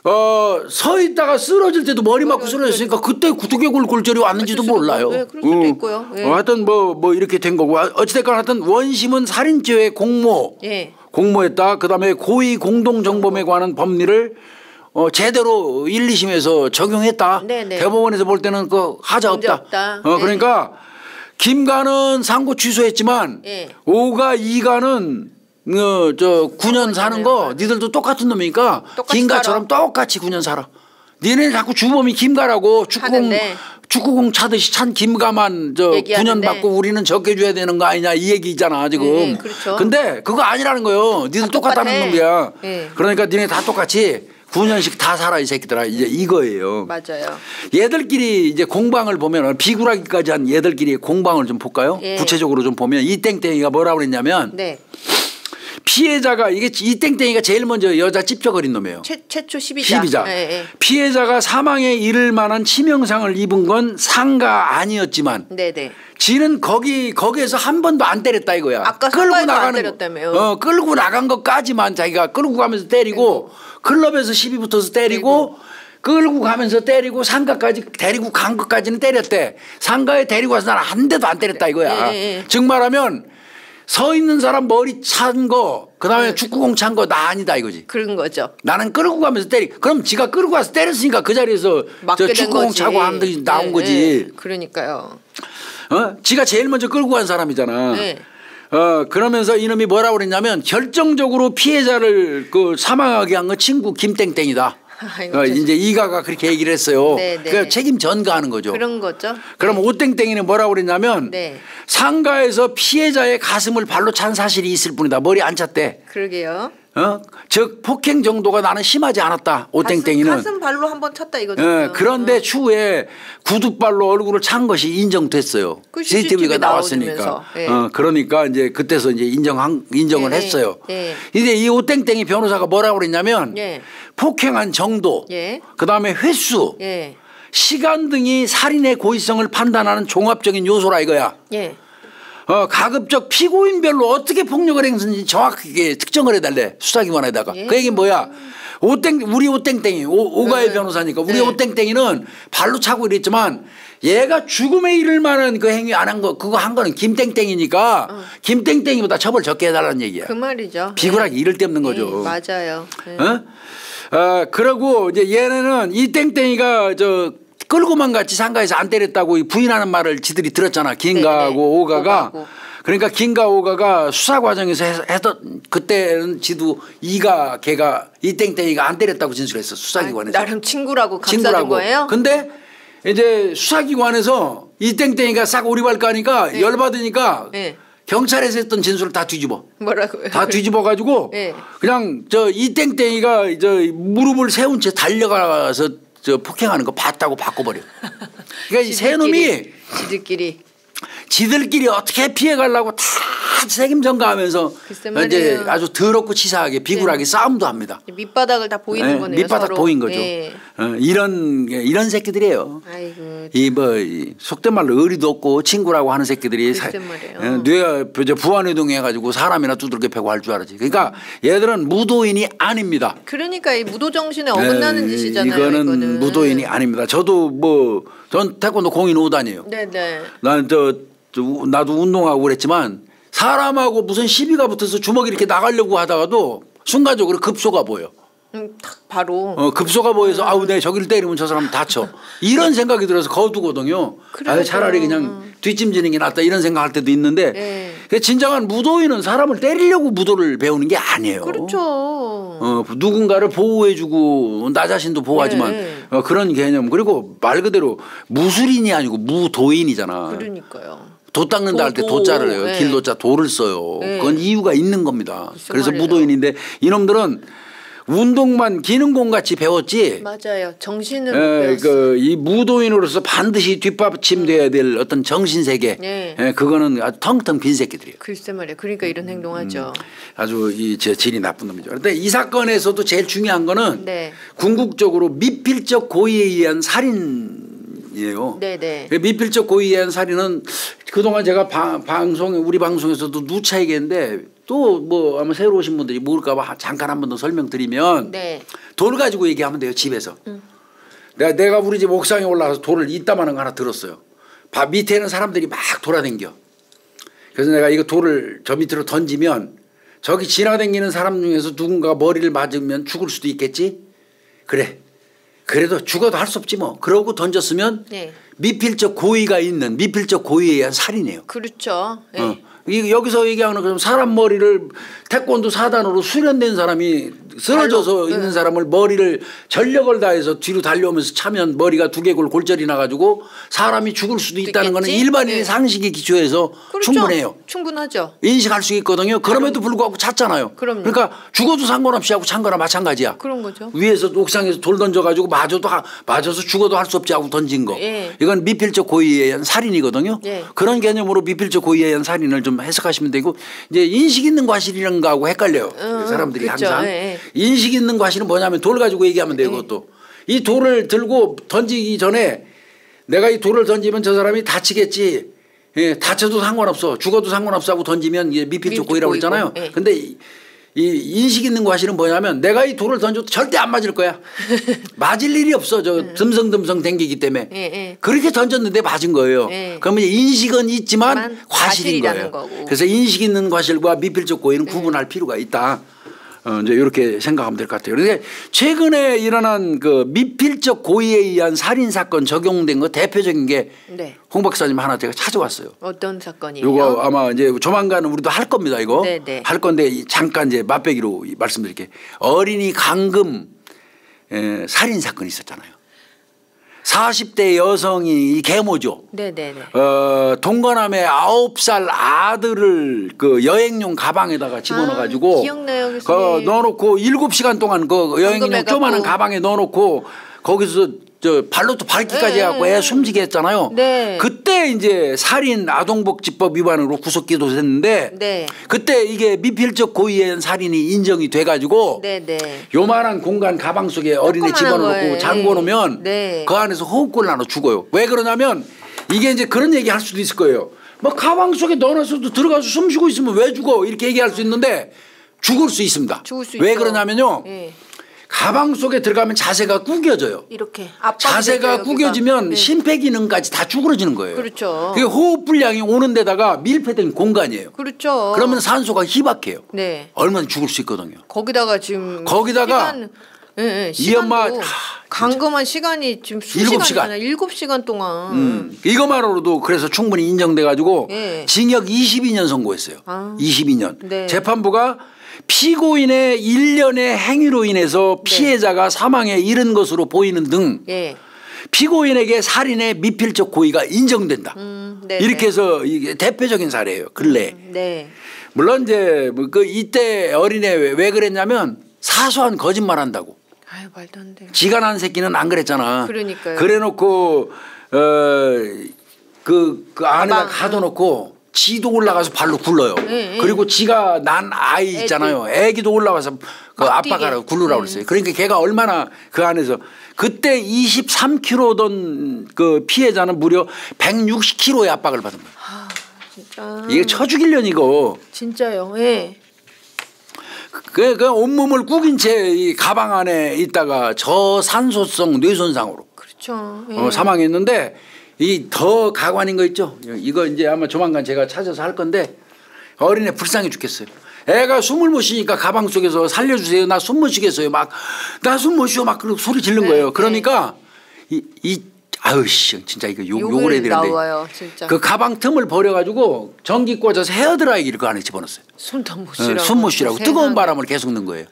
Speaker 2: 서 있다가 쓰러질 때도 머리 맞고 쓰러졌으니까 그때 두개골 골절이 왔는지도 몰라요.
Speaker 1: 네, 그럴 수도 있고요.
Speaker 2: 하여튼 뭐 이렇게 된 거고 어찌됐건 하여튼 원심은 살인죄의 공모했다. 그다음에 고의 공동정범에 관한 법리를 제대로 1, 2심에서 적용했다. 대법원에서 볼 때는 하자 없다. 그러니까 김가는 상고 취소했지만 5가 2가는 9년 사는 거 니들도 똑같은 놈이니까 김가처럼 똑같이 9년 살아. 니네 자꾸 주범이 김가라고 축구공 차듯이 찬 김가만 9년 받고 우리는 적게 줘야 되는 거 아니냐 이 얘기잖아 지금.
Speaker 1: 그렇죠.
Speaker 2: 근데 그거 아니라는 거예요. 니들 똑같다는 놈이야. 그러니까 니네 다 똑같이 9년씩 다 살아 이 새끼들아 이제 이거예요.
Speaker 1: 맞아요.
Speaker 2: 얘들끼리 이제 공방을 보면 비굴하기까지 한 얘들끼리 공방을 좀 볼까요? 구체적으로 좀 보면 이 땡땡이가 뭐라고 그랬냐면 피해자가 이게 이 땡땡이가 제일 먼저 여자 찝쩍거린 놈이에요.
Speaker 1: 최초 12자. 예.
Speaker 2: 피해자가 사망에 이를 만한 치명상을 입은 건 상가 아니었지만
Speaker 1: 네네.
Speaker 2: 지는 거기에서 한 번도 안 때렸다 이거야.
Speaker 1: 아까 상가에도 안 때렸다며요.
Speaker 2: 끌고 나간 것까지만 자기가 끌고 가면서 때리고 클럽에서 시비 붙어서 때리고 끌고 가면서 때리고 상가까지 데리고 간 것까지는 때렸대. 상가에 데리고 와서 나는 한 대도 안 때렸다 이거야. 즉 말하면 서 있는 사람 머리 찬 거, 그다음에 축구공 찬 거 나 아니다 이거지.
Speaker 1: 그런 거죠.
Speaker 2: 나는 끌고 가면서 그럼 지가 끌고 가서 때렸으니까 그 자리에서 저 축구공 차고 하는 데 나온 거지.
Speaker 1: 그러니까요.
Speaker 2: 지가 제일 먼저 끌고 간 사람이잖아.
Speaker 1: 네.
Speaker 2: 그러면서 이놈이 뭐라고 그랬냐면 결정적으로 피해자를 그 사망하게 한 건 친구 김땡땡이다. 이제 이가가 그렇게 얘기를 했어요. 그러니까 책임 전가하는 거죠.
Speaker 1: 그런 거죠.
Speaker 2: 그럼 오땡땡이는 뭐라고 그랬냐면 상가에서 피해자의 가슴을 발로 찬 사실이 있을 뿐이다. 머리 안 찼대. 그러게요. 즉 폭행 정도가 나는 심하지 않았다. 오땡땡이는.
Speaker 1: 가슴 발로 한번 찼다 이거죠.
Speaker 2: 그런데 추후에 구두발로 얼굴을 찬 것이 인정됐어요.
Speaker 1: 그
Speaker 2: CCTV가 나왔으니까. 그러니까 이제 그때서 이제 인정을 했어요. 이제 이 오땡땡이 변호사가 뭐라고 그랬냐면 폭행한 정도, 그다음에 횟수, 시간 등이 살인의 고의성을 판단하는 종합적인 요소라 이거야. 가급적 피고인별로 어떻게 폭력을 행했는지 정확하게 특정을 해달래. 수사기관에다가. 그 얘기는 뭐야. 우리 오땡땡이 오가의 변호사니까 우리 오땡땡이는 발로 차고 이랬지만 얘가 죽음에 이를 만한 그 행위 안 한 거 그거 한 거는 김땡땡이니까 김땡땡이보다 처벌 적게 해달라는 얘기야.
Speaker 1: 그 말이죠.
Speaker 2: 비굴하게 이를 데 없는 거죠.
Speaker 1: 맞아요.
Speaker 2: 그러고 이제 얘네는 이 땡땡이가 끌고만 갔지 상가에서 안 때렸다고 부인하는 말을 지들이 들었잖아. 긴가하고 오가가. 그러니까 긴가 오가가 수사 과정에서 했던 그때는 지도 걔가 이 땡땡이가 안 때렸다고 진술했어. 수사기관에서.
Speaker 1: 나름 친구라고 감싸는 거예요?
Speaker 2: 근데 이제 수사기관에서 이 땡땡이가 싹 오리발 까니까 열받으니까 경찰에서 했던 진술을 다 뒤집어.
Speaker 1: 뭐라고요?
Speaker 2: 다 뒤집어 가지고 그냥 이 땡땡이가 무릎을 세운 채 달려가서 폭행하는 거 봤다고 바꿔버려. 그러니까 이 세 놈이 지들끼리 어떻게 피해가려고 다 책임 전가하면서 이제 아주 더럽고 치사하게 비굴하게 싸움도 합니다.
Speaker 1: 밑바닥을 다 보이는 거네요.
Speaker 2: 밑바닥 서로. 보인 거죠. 이런 새끼들이에요. 이 속된 말로 의리도 없고 친구라고 하는 새끼들이 뇌가 부안해동 해가지고 사람이나 두들겨 패고 할 줄 알았지. 그러니까 얘들은 무도인이 아닙니다.
Speaker 1: 그러니까 이 무도 정신에 어긋나는 짓이잖아요.
Speaker 2: 이거는 무도인이 아닙니다. 저도 전 태권도 공인 5단이에요. 난 나도 운동하고 그랬지만 사람하고 무슨 시비가 붙어서 주먹이 이렇게 나가려고 하다가도 순간적으로 급소가 보여.
Speaker 1: 바로.
Speaker 2: 급소가 보여서 아우 내가 저기를 때리면 저 사람 다쳐. 이런 생각이 들어서 거두거든요. 차라리 그냥 뒷짐지는 게 낫다 이런 생각할 때도 있는데 진정한 무도인은 사람을 때리려고 무도를 배우는 게 아니에요.
Speaker 1: 그렇죠.
Speaker 2: 누군가를 보호해주고 나 자신도 보호하지만 그런 개념. 그리고 말 그대로 무술인이 아니고 무도인이잖아.
Speaker 1: 그러니까요.
Speaker 2: 도 닦는다 할 때 도자를 해요. 길도자 도를 써요. 그건 이유가 있는 겁니다. 그래서 무도인인데 이놈들은 운동만 기능공 같이 배웠지.
Speaker 1: 맞아요. 정신을 못 배웠어요.
Speaker 2: 이 무도인으로서 반드시 뒷받침돼야 될 어떤 정신세계. 그거는 아주 텅텅 빈 새끼들이에요.
Speaker 1: 글쎄 말이에요. 그러니까 이런 행동하죠.
Speaker 2: 아주 제 질이 나쁜 놈이죠. 그런데 이 사건에서도 제일 중요한 거는 궁극적으로 미필적 고의에 의한 살인 이에요. 미필적 고의에 의한 살인은 그동안 제가 우리 방송에서도 누차 얘기했는데 또 아마 새로 오신 분들이 모를까봐 잠깐 한 번 더 설명드리면 돌 가지고 얘기하면 돼요. 집에서. 내가 우리 집 옥상에 올라가서 돌을 이따만한 거 하나 들었어요. 밑에는 사람들이 막 돌아다녀. 그래서 내가 이거 돌을 저 밑으로 던지면 저기 지나다니는 사람 중에서 누군가가 머리를 맞으면 죽을 수도 있겠지. 그래도 죽어도 할 수 없지 뭐. 그러고 던졌으면 미필적 고의가 있는 미필적 고의에 의한 살인이에요.
Speaker 1: 그렇죠.
Speaker 2: 여기서 얘기하는 사람 머리를 태권도 4단으로 수련된 사람이 쓰러져서
Speaker 1: 발로.
Speaker 2: 있는 사람을 머리를 전력을 다해서 뒤로 달려오면서 차면 머리가 두개골 골절이 나가지고 사람이 죽을 수도 있다는 거는 일반인의 상식에 기초해서
Speaker 1: 그렇죠.
Speaker 2: 충분해요.
Speaker 1: 충분하죠.
Speaker 2: 인식할 수 있거든요. 그럼에도 불구하고 찼잖아요.
Speaker 1: 그럼요.
Speaker 2: 그러니까 죽어도 상관없이 하고 찬 거나 마찬가지야.
Speaker 1: 그런 거죠.
Speaker 2: 위에서 옥상에서 돌 던져가지고 맞아서 죽어도 할 수 없지 하고 던진 거.
Speaker 1: 예.
Speaker 2: 이건 미필적 고의에 의한 살인이거든요.
Speaker 1: 예.
Speaker 2: 그런 개념으로 미필적 고의에 의한 살인을 좀 해석하시면 되고 이제 인식 있는 과실이라는 거하고 헷갈려요. 사람들이
Speaker 1: 그렇죠.
Speaker 2: 항상.
Speaker 1: 예.
Speaker 2: 인식 있는 과실은 뭐냐면 돌 가지고 얘기하면 돼요. 그것도. 이 돌을 들고 던지기 전에 내가 이 돌을 던지면 저 사람이 다치겠지. 예, 다쳐도 상관없어. 죽어도 상관없어 하고 던지면 이게 미필적 고의라고 했잖아요.
Speaker 1: 예.
Speaker 2: 근데 이 인식 있는 과실은 뭐냐면 내가 이 돌을 던져도 절대 안 맞을 거야. 맞을 일이 없어. 저 듬성듬성 댕기기 때문에.
Speaker 1: 예.
Speaker 2: 그렇게 던졌는데 맞은 거예요.
Speaker 1: 예.
Speaker 2: 그러면 인식은 있지만 과실인
Speaker 1: 과실이라는
Speaker 2: 거예요.
Speaker 1: 거고.
Speaker 2: 그래서 인식 있는 과실과 미필적 고의는 구분할 필요가 있다. 이제 이렇게 생각하면 될 것 같아요. 그런데 최근에 일어난 그 미필적 고의에 의한 살인 사건 적용된 거 대표적인 게 홍 박사님 하나 제가 찾아왔어요.
Speaker 1: 어떤 사건이에요?
Speaker 2: 이거 아마 이제 조만간 우리도 할 겁니다. 이거
Speaker 1: 네네.
Speaker 2: 할 건데 잠깐 이제 맛배기로 말씀드릴게요. 어린이 강금 살인 사건이 있었잖아요. 40대 여성이 이 계모죠.
Speaker 1: 네네네.
Speaker 2: 동거남의 9살 아들을 그 여행용 가방에다가 집어넣어가지고
Speaker 1: 기억나요, 교수님.
Speaker 2: 넣어놓고 7시간 동안 그 여행용 조그마한 가방에 넣어놓고 거기서 저 발로도 밟기까지 해갖고 애 숨지게 했잖아요.
Speaker 1: 네.
Speaker 2: 그때 이제 살인 아동복지법 위반으로 구속기도 됐는데
Speaker 1: 네.
Speaker 2: 그때 이게 미필적 고의에 의한 살인이 인정이 돼가지고 요만한 공간 가방 속에 어린애 집어넣고 잠궈 놓으면 그 안에서 호흡곤 나눠 죽어요. 왜 그러냐면 이게 이제 그런 얘기 할 수도 있을 거예요. 뭐 가방 속에 넣어놔서도 들어가서 숨 쉬고 있으면 왜 죽어 이렇게 얘기할 수 있는데 죽을 수 있습니다. 왜 그러냐면요. 가방 속에 들어가면 자세가 구겨져요.
Speaker 1: 이렇게
Speaker 2: 자세가 구겨지면 심폐기능까지 다 쭈그러지는 거예요.
Speaker 1: 그렇죠.
Speaker 2: 그게 호흡 불량이 오는 데다가 밀폐된 공간이에요.
Speaker 1: 그렇죠.
Speaker 2: 그러면 산소가 희박해요.
Speaker 1: 네.
Speaker 2: 얼마나 죽을 수 있거든요.
Speaker 1: 거기다가 지금
Speaker 2: 이 엄마
Speaker 1: 강금한 시간이 지금 7시간 7시간 동안
Speaker 2: 이것만으로도 그래서 충분히 인정돼 가지고 징역 22년 선고했어요. 22년.
Speaker 1: 네.
Speaker 2: 재판부가 피고인의 일련의 행위로 인해서 피해자가 사망에 이른 것으로 보이는 등 피고인에게 살인의 미필적 고의가 인정된다. 이렇게 해서 이게 대표적인 사례예요. 근래. 물론 이제 그 이때 어린애 왜 그랬냐면 사소한 거짓말한다고.
Speaker 1: 아유 말도 안 돼.
Speaker 2: 지가 난 새끼는 안 그랬잖아.
Speaker 1: 그러니까요.
Speaker 2: 그래놓고 그 안에다 가둬놓고. 지도 올라가서 발로 굴러요. 그리고 지가 난 아이 있잖아요. 애기도 올라가서 그 아빠가 굴르라고 그랬어요. 그러니까 걔가 얼마나 그 안에서 그때 23kg던 그 피해자는 무려 160kg의 압박을 받은 거예요.
Speaker 1: 아, 진짜.
Speaker 2: 이게 쳐 죽이려니 이거.
Speaker 1: 진짜요.
Speaker 2: 그 온몸을 구긴 채 이 가방 안에 있다가 저산소성 뇌손상으로
Speaker 1: 그렇죠.
Speaker 2: 사망했는데 이 더 가관인 거 있죠. 이거 이제 아마 조만간 제가 찾아서 할 건데 어린애 불쌍해 죽겠어요. 애가 숨을 못 쉬니까 가방 속에서 살려주세요. 나 숨 못 쉬겠어요. 막 나 숨 못 쉬어 막 그러고 소리 지른 거예요. 그러니까 아유 씨 진짜 이거 욕을 해야 되는데
Speaker 1: 나와요, 진짜.
Speaker 2: 그 가방 틈을 버려가지고 전기 꽂아서 헤어드라이기를 그 안에 집어넣었어요.
Speaker 1: 숨도 못 쉬라고.
Speaker 2: 숨 못 쉬라고 뜨거운 바람을 계속 넣은 거예요.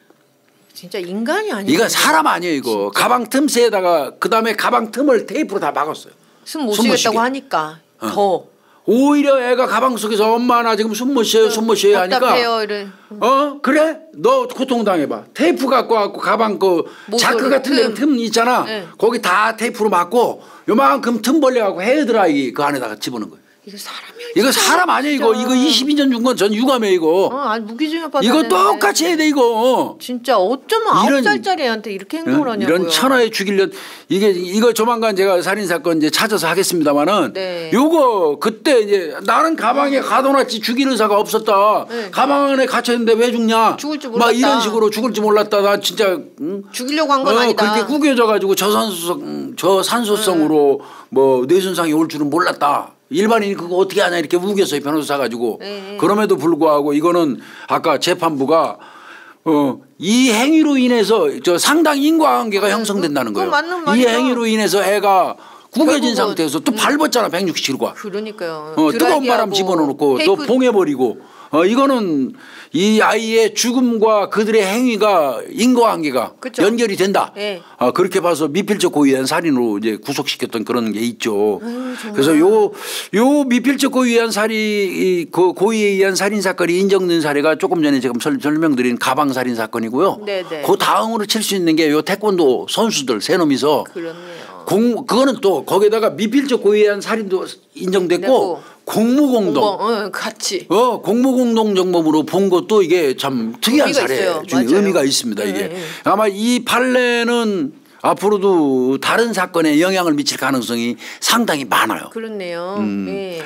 Speaker 1: 진짜 인간이 아니에요.
Speaker 2: 이건 사람 아니에요 이거. 진짜. 가방 틈새에다가 그다음에 가방 틈을 테이프로 다 막았어요.
Speaker 1: 숨 못 쉬겠다고 하니까 더.
Speaker 2: 오히려 애가 가방 속에서 엄마 나 지금 숨 못 쉬어요 숨 못 쉬어요 하니까 그래 너 고통당해봐. 테이프 갖고 와갖고 가방 그 자크 같은 데 틈 있잖아. 거기 다 테이프로 막고 요만큼 틈 벌려갖고 헤어드라이기 그 안에다가 집어넣은 거예요. 이거 사람 아니야 이거. 이거 22년 준 건 전 유감해 이거.
Speaker 1: 아니 무기징역 받아.
Speaker 2: 이거 똑같이 해야 돼 이거.
Speaker 1: 진짜 어쩌면 9살짜리 애한테 이렇게 행동을 하냐고요.
Speaker 2: 이런 천하에 죽이려 이거 조만간 제가 살인 사건 이제 찾아서 하겠습니다만은 요거 그때 이제 나는 가방에 가둬놨지 죽일 의사가 없었다. 가방 안에 갇혀 있는데 왜 죽냐.
Speaker 1: 죽을 줄 몰랐다.
Speaker 2: 막 이런 식으로 죽을 줄 몰랐다. 나 진짜
Speaker 1: 죽이려고 한 건 아니다.
Speaker 2: 그렇게 구겨져 가지고 저산소성으로 뭐 뇌손상이 올 줄은 몰랐다. 일반인이 그거 어떻게 하냐 이렇게 우겼어요. 변호사 가지고. 그럼에도 불구하고 이거는 아까 재판부가 이 행위로 인해서 저 상당 인과관계가 형성된다는 거예요. 이 행위로 인해서 애가 구겨진 상태에서 또 밟았잖아 160kg가.
Speaker 1: 그러니까요.
Speaker 2: 뜨거운 바람 집어넣고 또 봉해버리고 이거는 이 아이의 죽음과 그들의 행위가 인과관계가
Speaker 1: 그쵸.
Speaker 2: 연결이 된다.
Speaker 1: 네.
Speaker 2: 그렇게 봐서 미필적 고의한 살인으로 이제 구속시켰던 그런 게 있죠.
Speaker 1: 정말.
Speaker 2: 그래서 요 미필적 고의한 고의에 의한 살인 사건이 인정된 사례가 조금 전에 지금 설명드린 가방 살인 사건이고요.
Speaker 1: 네네.
Speaker 2: 그 다음으로 칠 수 있는 게 요 태권도 선수들 세 놈이서
Speaker 1: 그렇네요.
Speaker 2: 그거는 또 거기에다가 미필적 고의에 의한 살인도 인정됐고 공무공동
Speaker 1: 같이
Speaker 2: 공무공동 정범으로 본 것도 이게 참 특이한 사례 중에 의미가 있습니다. 이게 아마 이 판례는 앞으로도 다른 사건에 영향을 미칠 가능성이 상당히 많아요.
Speaker 1: 그렇네요. 네.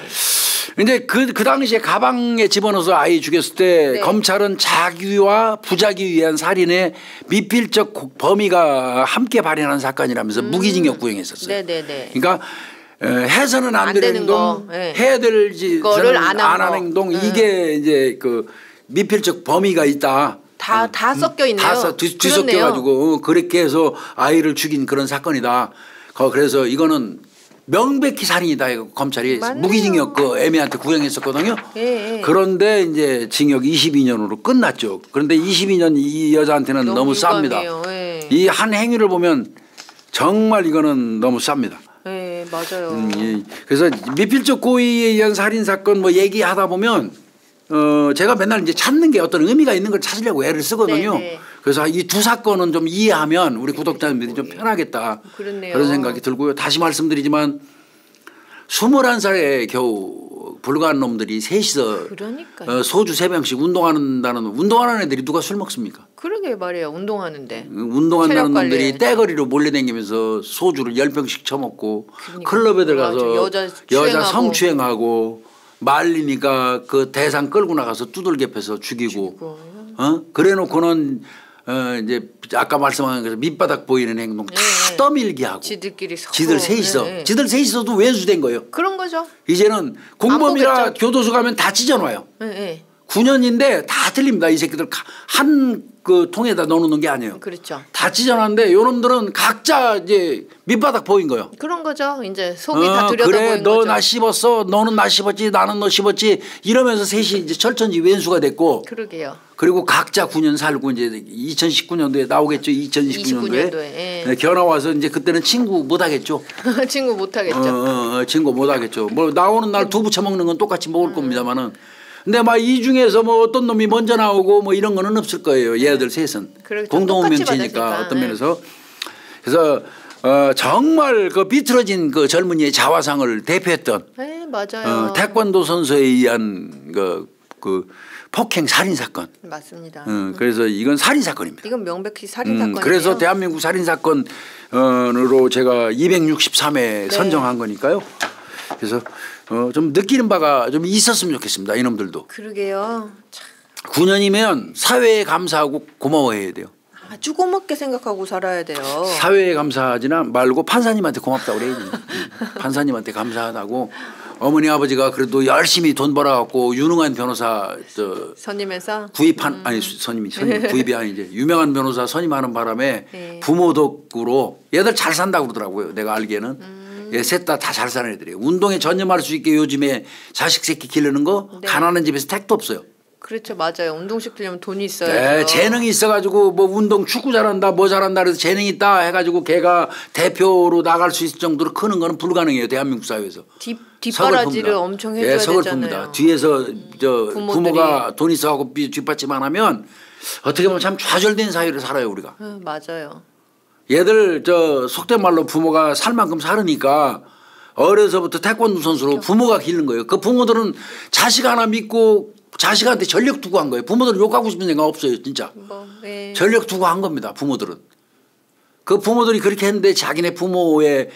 Speaker 2: 근데 그 당시에 가방에 집어넣어서 아이 죽였을 때 검찰은 자기와 부자기 위한 살인의 미필적 범위가 함께 발현한 사건이라면서 무기징역 구형했었어요.
Speaker 1: 네네네.
Speaker 2: 그러니까 해서는 안 되는 행동, 해야 될 짓을 안 하는 행동 이게 이제 그 미필적 범위가 있다.
Speaker 1: 다 섞여 있네요.
Speaker 2: 다 뒤섞여 가지고 그렇게 해서 아이를 죽인 그런 사건이다. 그래서 이거는 명백히 살인이다. 검찰이
Speaker 1: 맞네요.
Speaker 2: 무기징역 그 애미한테 구형했었거든요. 그런데 이제 징역 22년으로 끝났죠. 그런데 22년 이 여자한테는 너무 쌉니다. 이 한 행위를 보면 정말 이거는 너무 쌉니다.
Speaker 1: 네, 맞아요.
Speaker 2: 그래서 미필적 고의에 의한 살인 사건 뭐 얘기하다 보면 제가 맨날 이제 찾는 게 어떤 의미가 있는 걸 찾으려고 애를 쓰거든요. 네네. 그래서 이 두 사건은 좀 이해하면 우리 구독자님들이 좀 편하겠다.
Speaker 1: 그렇네요.
Speaker 2: 그런 생각이 들고요. 다시 말씀드리지만 21살에 겨우 불과한 놈들이 셋이서 소주 3병씩 운동하는 애들이 누가 술 먹습니까?
Speaker 1: 그러게 말이에요. 운동하는데.
Speaker 2: 운동한다는 놈들이 떼거리로 몰려다니면서 소주를 10병씩 처먹고 클럽에 들어가서 여자 성추행하고 말리니까 그 대상 끌고 나가서 두들겨 패서 죽이고 그래 놓고는 이제 아까 말씀한 그 밑바닥 보이는 행동 다 떠밀게 하고 지들 셋이서도 왼수된 거예요.
Speaker 1: 그런 거죠.
Speaker 2: 이제는 공범이라 교도소 가면 다 찢어놔요. 9년인데 다 틀립니다. 이 새끼들 한 그 통에다 넣어놓는 게 아니에요.
Speaker 1: 그렇죠.
Speaker 2: 다 찢어놨는데 요놈들은 각자 이제 밑바닥 보인 거예요.
Speaker 1: 그런 거죠. 이제 속이 다 들여다보는
Speaker 2: 그래,
Speaker 1: 거죠.
Speaker 2: 너 나 씹었어. 너는 나 씹었지. 나는 너 씹었지. 이러면서 셋이 이제 철천지 왼수가 됐고.
Speaker 1: 그러게요.
Speaker 2: 그리고 각자 9년 살고 이제 2019년도에 나오겠죠. 2029년도에 견학 와서 이제 그때는 친구 못 하겠죠.
Speaker 1: 친구 못 하겠죠.
Speaker 2: 친구 못 하겠죠. 뭐 나오는 날 두부 처먹는 건 똑같이 먹을 겁니다만은. 근데 막 이 중에서 뭐 어떤 놈이 먼저 나오고 뭐 이런 거는 없을 거예요. 얘들 셋은. 공동운명체니까 어떤 면에서. 그래서 정말 그 비틀어진 그 젊은이의 자화상을 대표했던
Speaker 1: 맞아요.
Speaker 2: 태권도 선수에 의한 그 폭행 살인 사건.
Speaker 1: 맞습니다.
Speaker 2: 그래서 이건 살인 사건입니다.
Speaker 1: 이건 명백히 살인 사건이에요.
Speaker 2: 그래서 대한민국 살인 사건으로 제가 263회 선정한 거니까요. 그래서 좀 느끼는 바가 좀 있었으면 좋겠습니다. 이놈들도.
Speaker 1: 그러게요.
Speaker 2: 9년이면 사회에 감사하고 고마워해야 돼요.
Speaker 1: 아주 고맙게 생각하고 살아야 돼요.
Speaker 2: 사회에 감사하지나 말고 판사님한테 고맙다고 그래야 돼요. 판사님한테 감사하다고. 어머니 아버지가 그래도 열심히 돈 벌어갖고 유능한 변호사
Speaker 1: 선임해서
Speaker 2: 구입한 선임 구입이 아니 이제 유명한 변호사 선임하는 바람에 부모 덕으로 얘들 잘 산다고 그러더라고요. 내가 알기에는. 셋 다 잘 사는 애들이에요. 운동에 전념할 수 있게 요즘에 자식 새끼 기르는 거 가난한 집에서 택도 없어요.
Speaker 1: 그렇죠. 맞아요. 운동시키려면 돈이 있어야죠.
Speaker 2: 네, 재능이 있어가지고 뭐 운동 축구 잘한다 뭐 잘한다 그래서 재능 있다 해가지고 걔가 대표로 나갈 수 있을 정도로 크는 거는 불가능해요. 대한민국 사회에서.
Speaker 1: 뒷바라지를 엄청 해줘야
Speaker 2: 되잖아요. 뒤에서 부모가 돈 있어갖고 뒷받침만 하면 어떻게 보면 참 좌절된 사회를 살아요 우리가.
Speaker 1: 맞아요.
Speaker 2: 얘들 속된 말로 부모가 살 만큼 살으니까 어려서부터 태권도 선수로 부모가 기르는 거예요. 그 부모들은 자식 하나 믿고 자식한테 전력 두고 한 거예요. 부모들은 욕하고 싶은 생각 없어요. 진짜. 전력 두고 한 겁니다. 부모들은. 그 부모들이 그렇게 했는데 자기네 부모의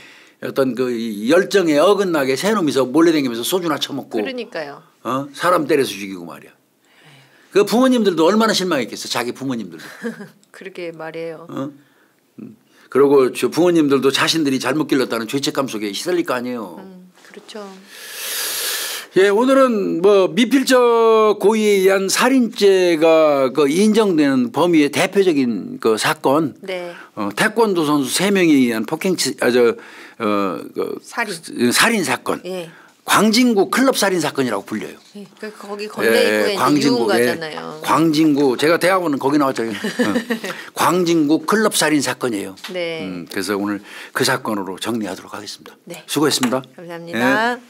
Speaker 2: 어떤 그 열정에 어긋나게 새 놈이서 몰래다니면서 소주나 처먹고.
Speaker 1: 그러니까요.
Speaker 2: 사람 때려서 죽이고 말이야. 그 부모님들도 얼마나 실망했겠어. 자기 부모님들도.
Speaker 1: 그러게 말이에요.
Speaker 2: 그리고 부모님들도 자신들이 잘못 길렀다는 죄책감 속에 시달릴 거 아니에요.
Speaker 1: 그렇죠.
Speaker 2: 예, 오늘은 뭐 미필적 고의에 의한 살인죄가 그 인정되는 범위의 대표적인 그 사건. 태권도 선수 3명에 의한 폭행 살인 사건. 광진구 클럽 살인 사건이라고 불려요.
Speaker 1: 네, 거기 건대 입구에 유흥가잖아요.
Speaker 2: 광진구 제가 대학원은 거기 나왔죠. 광진구 클럽 살인 사건이에요.
Speaker 1: 네.
Speaker 2: 그래서 오늘 그 사건으로 정리하도록 하겠습니다.
Speaker 1: 네.
Speaker 2: 수고했습니다.
Speaker 1: 감사합니다.
Speaker 2: 네.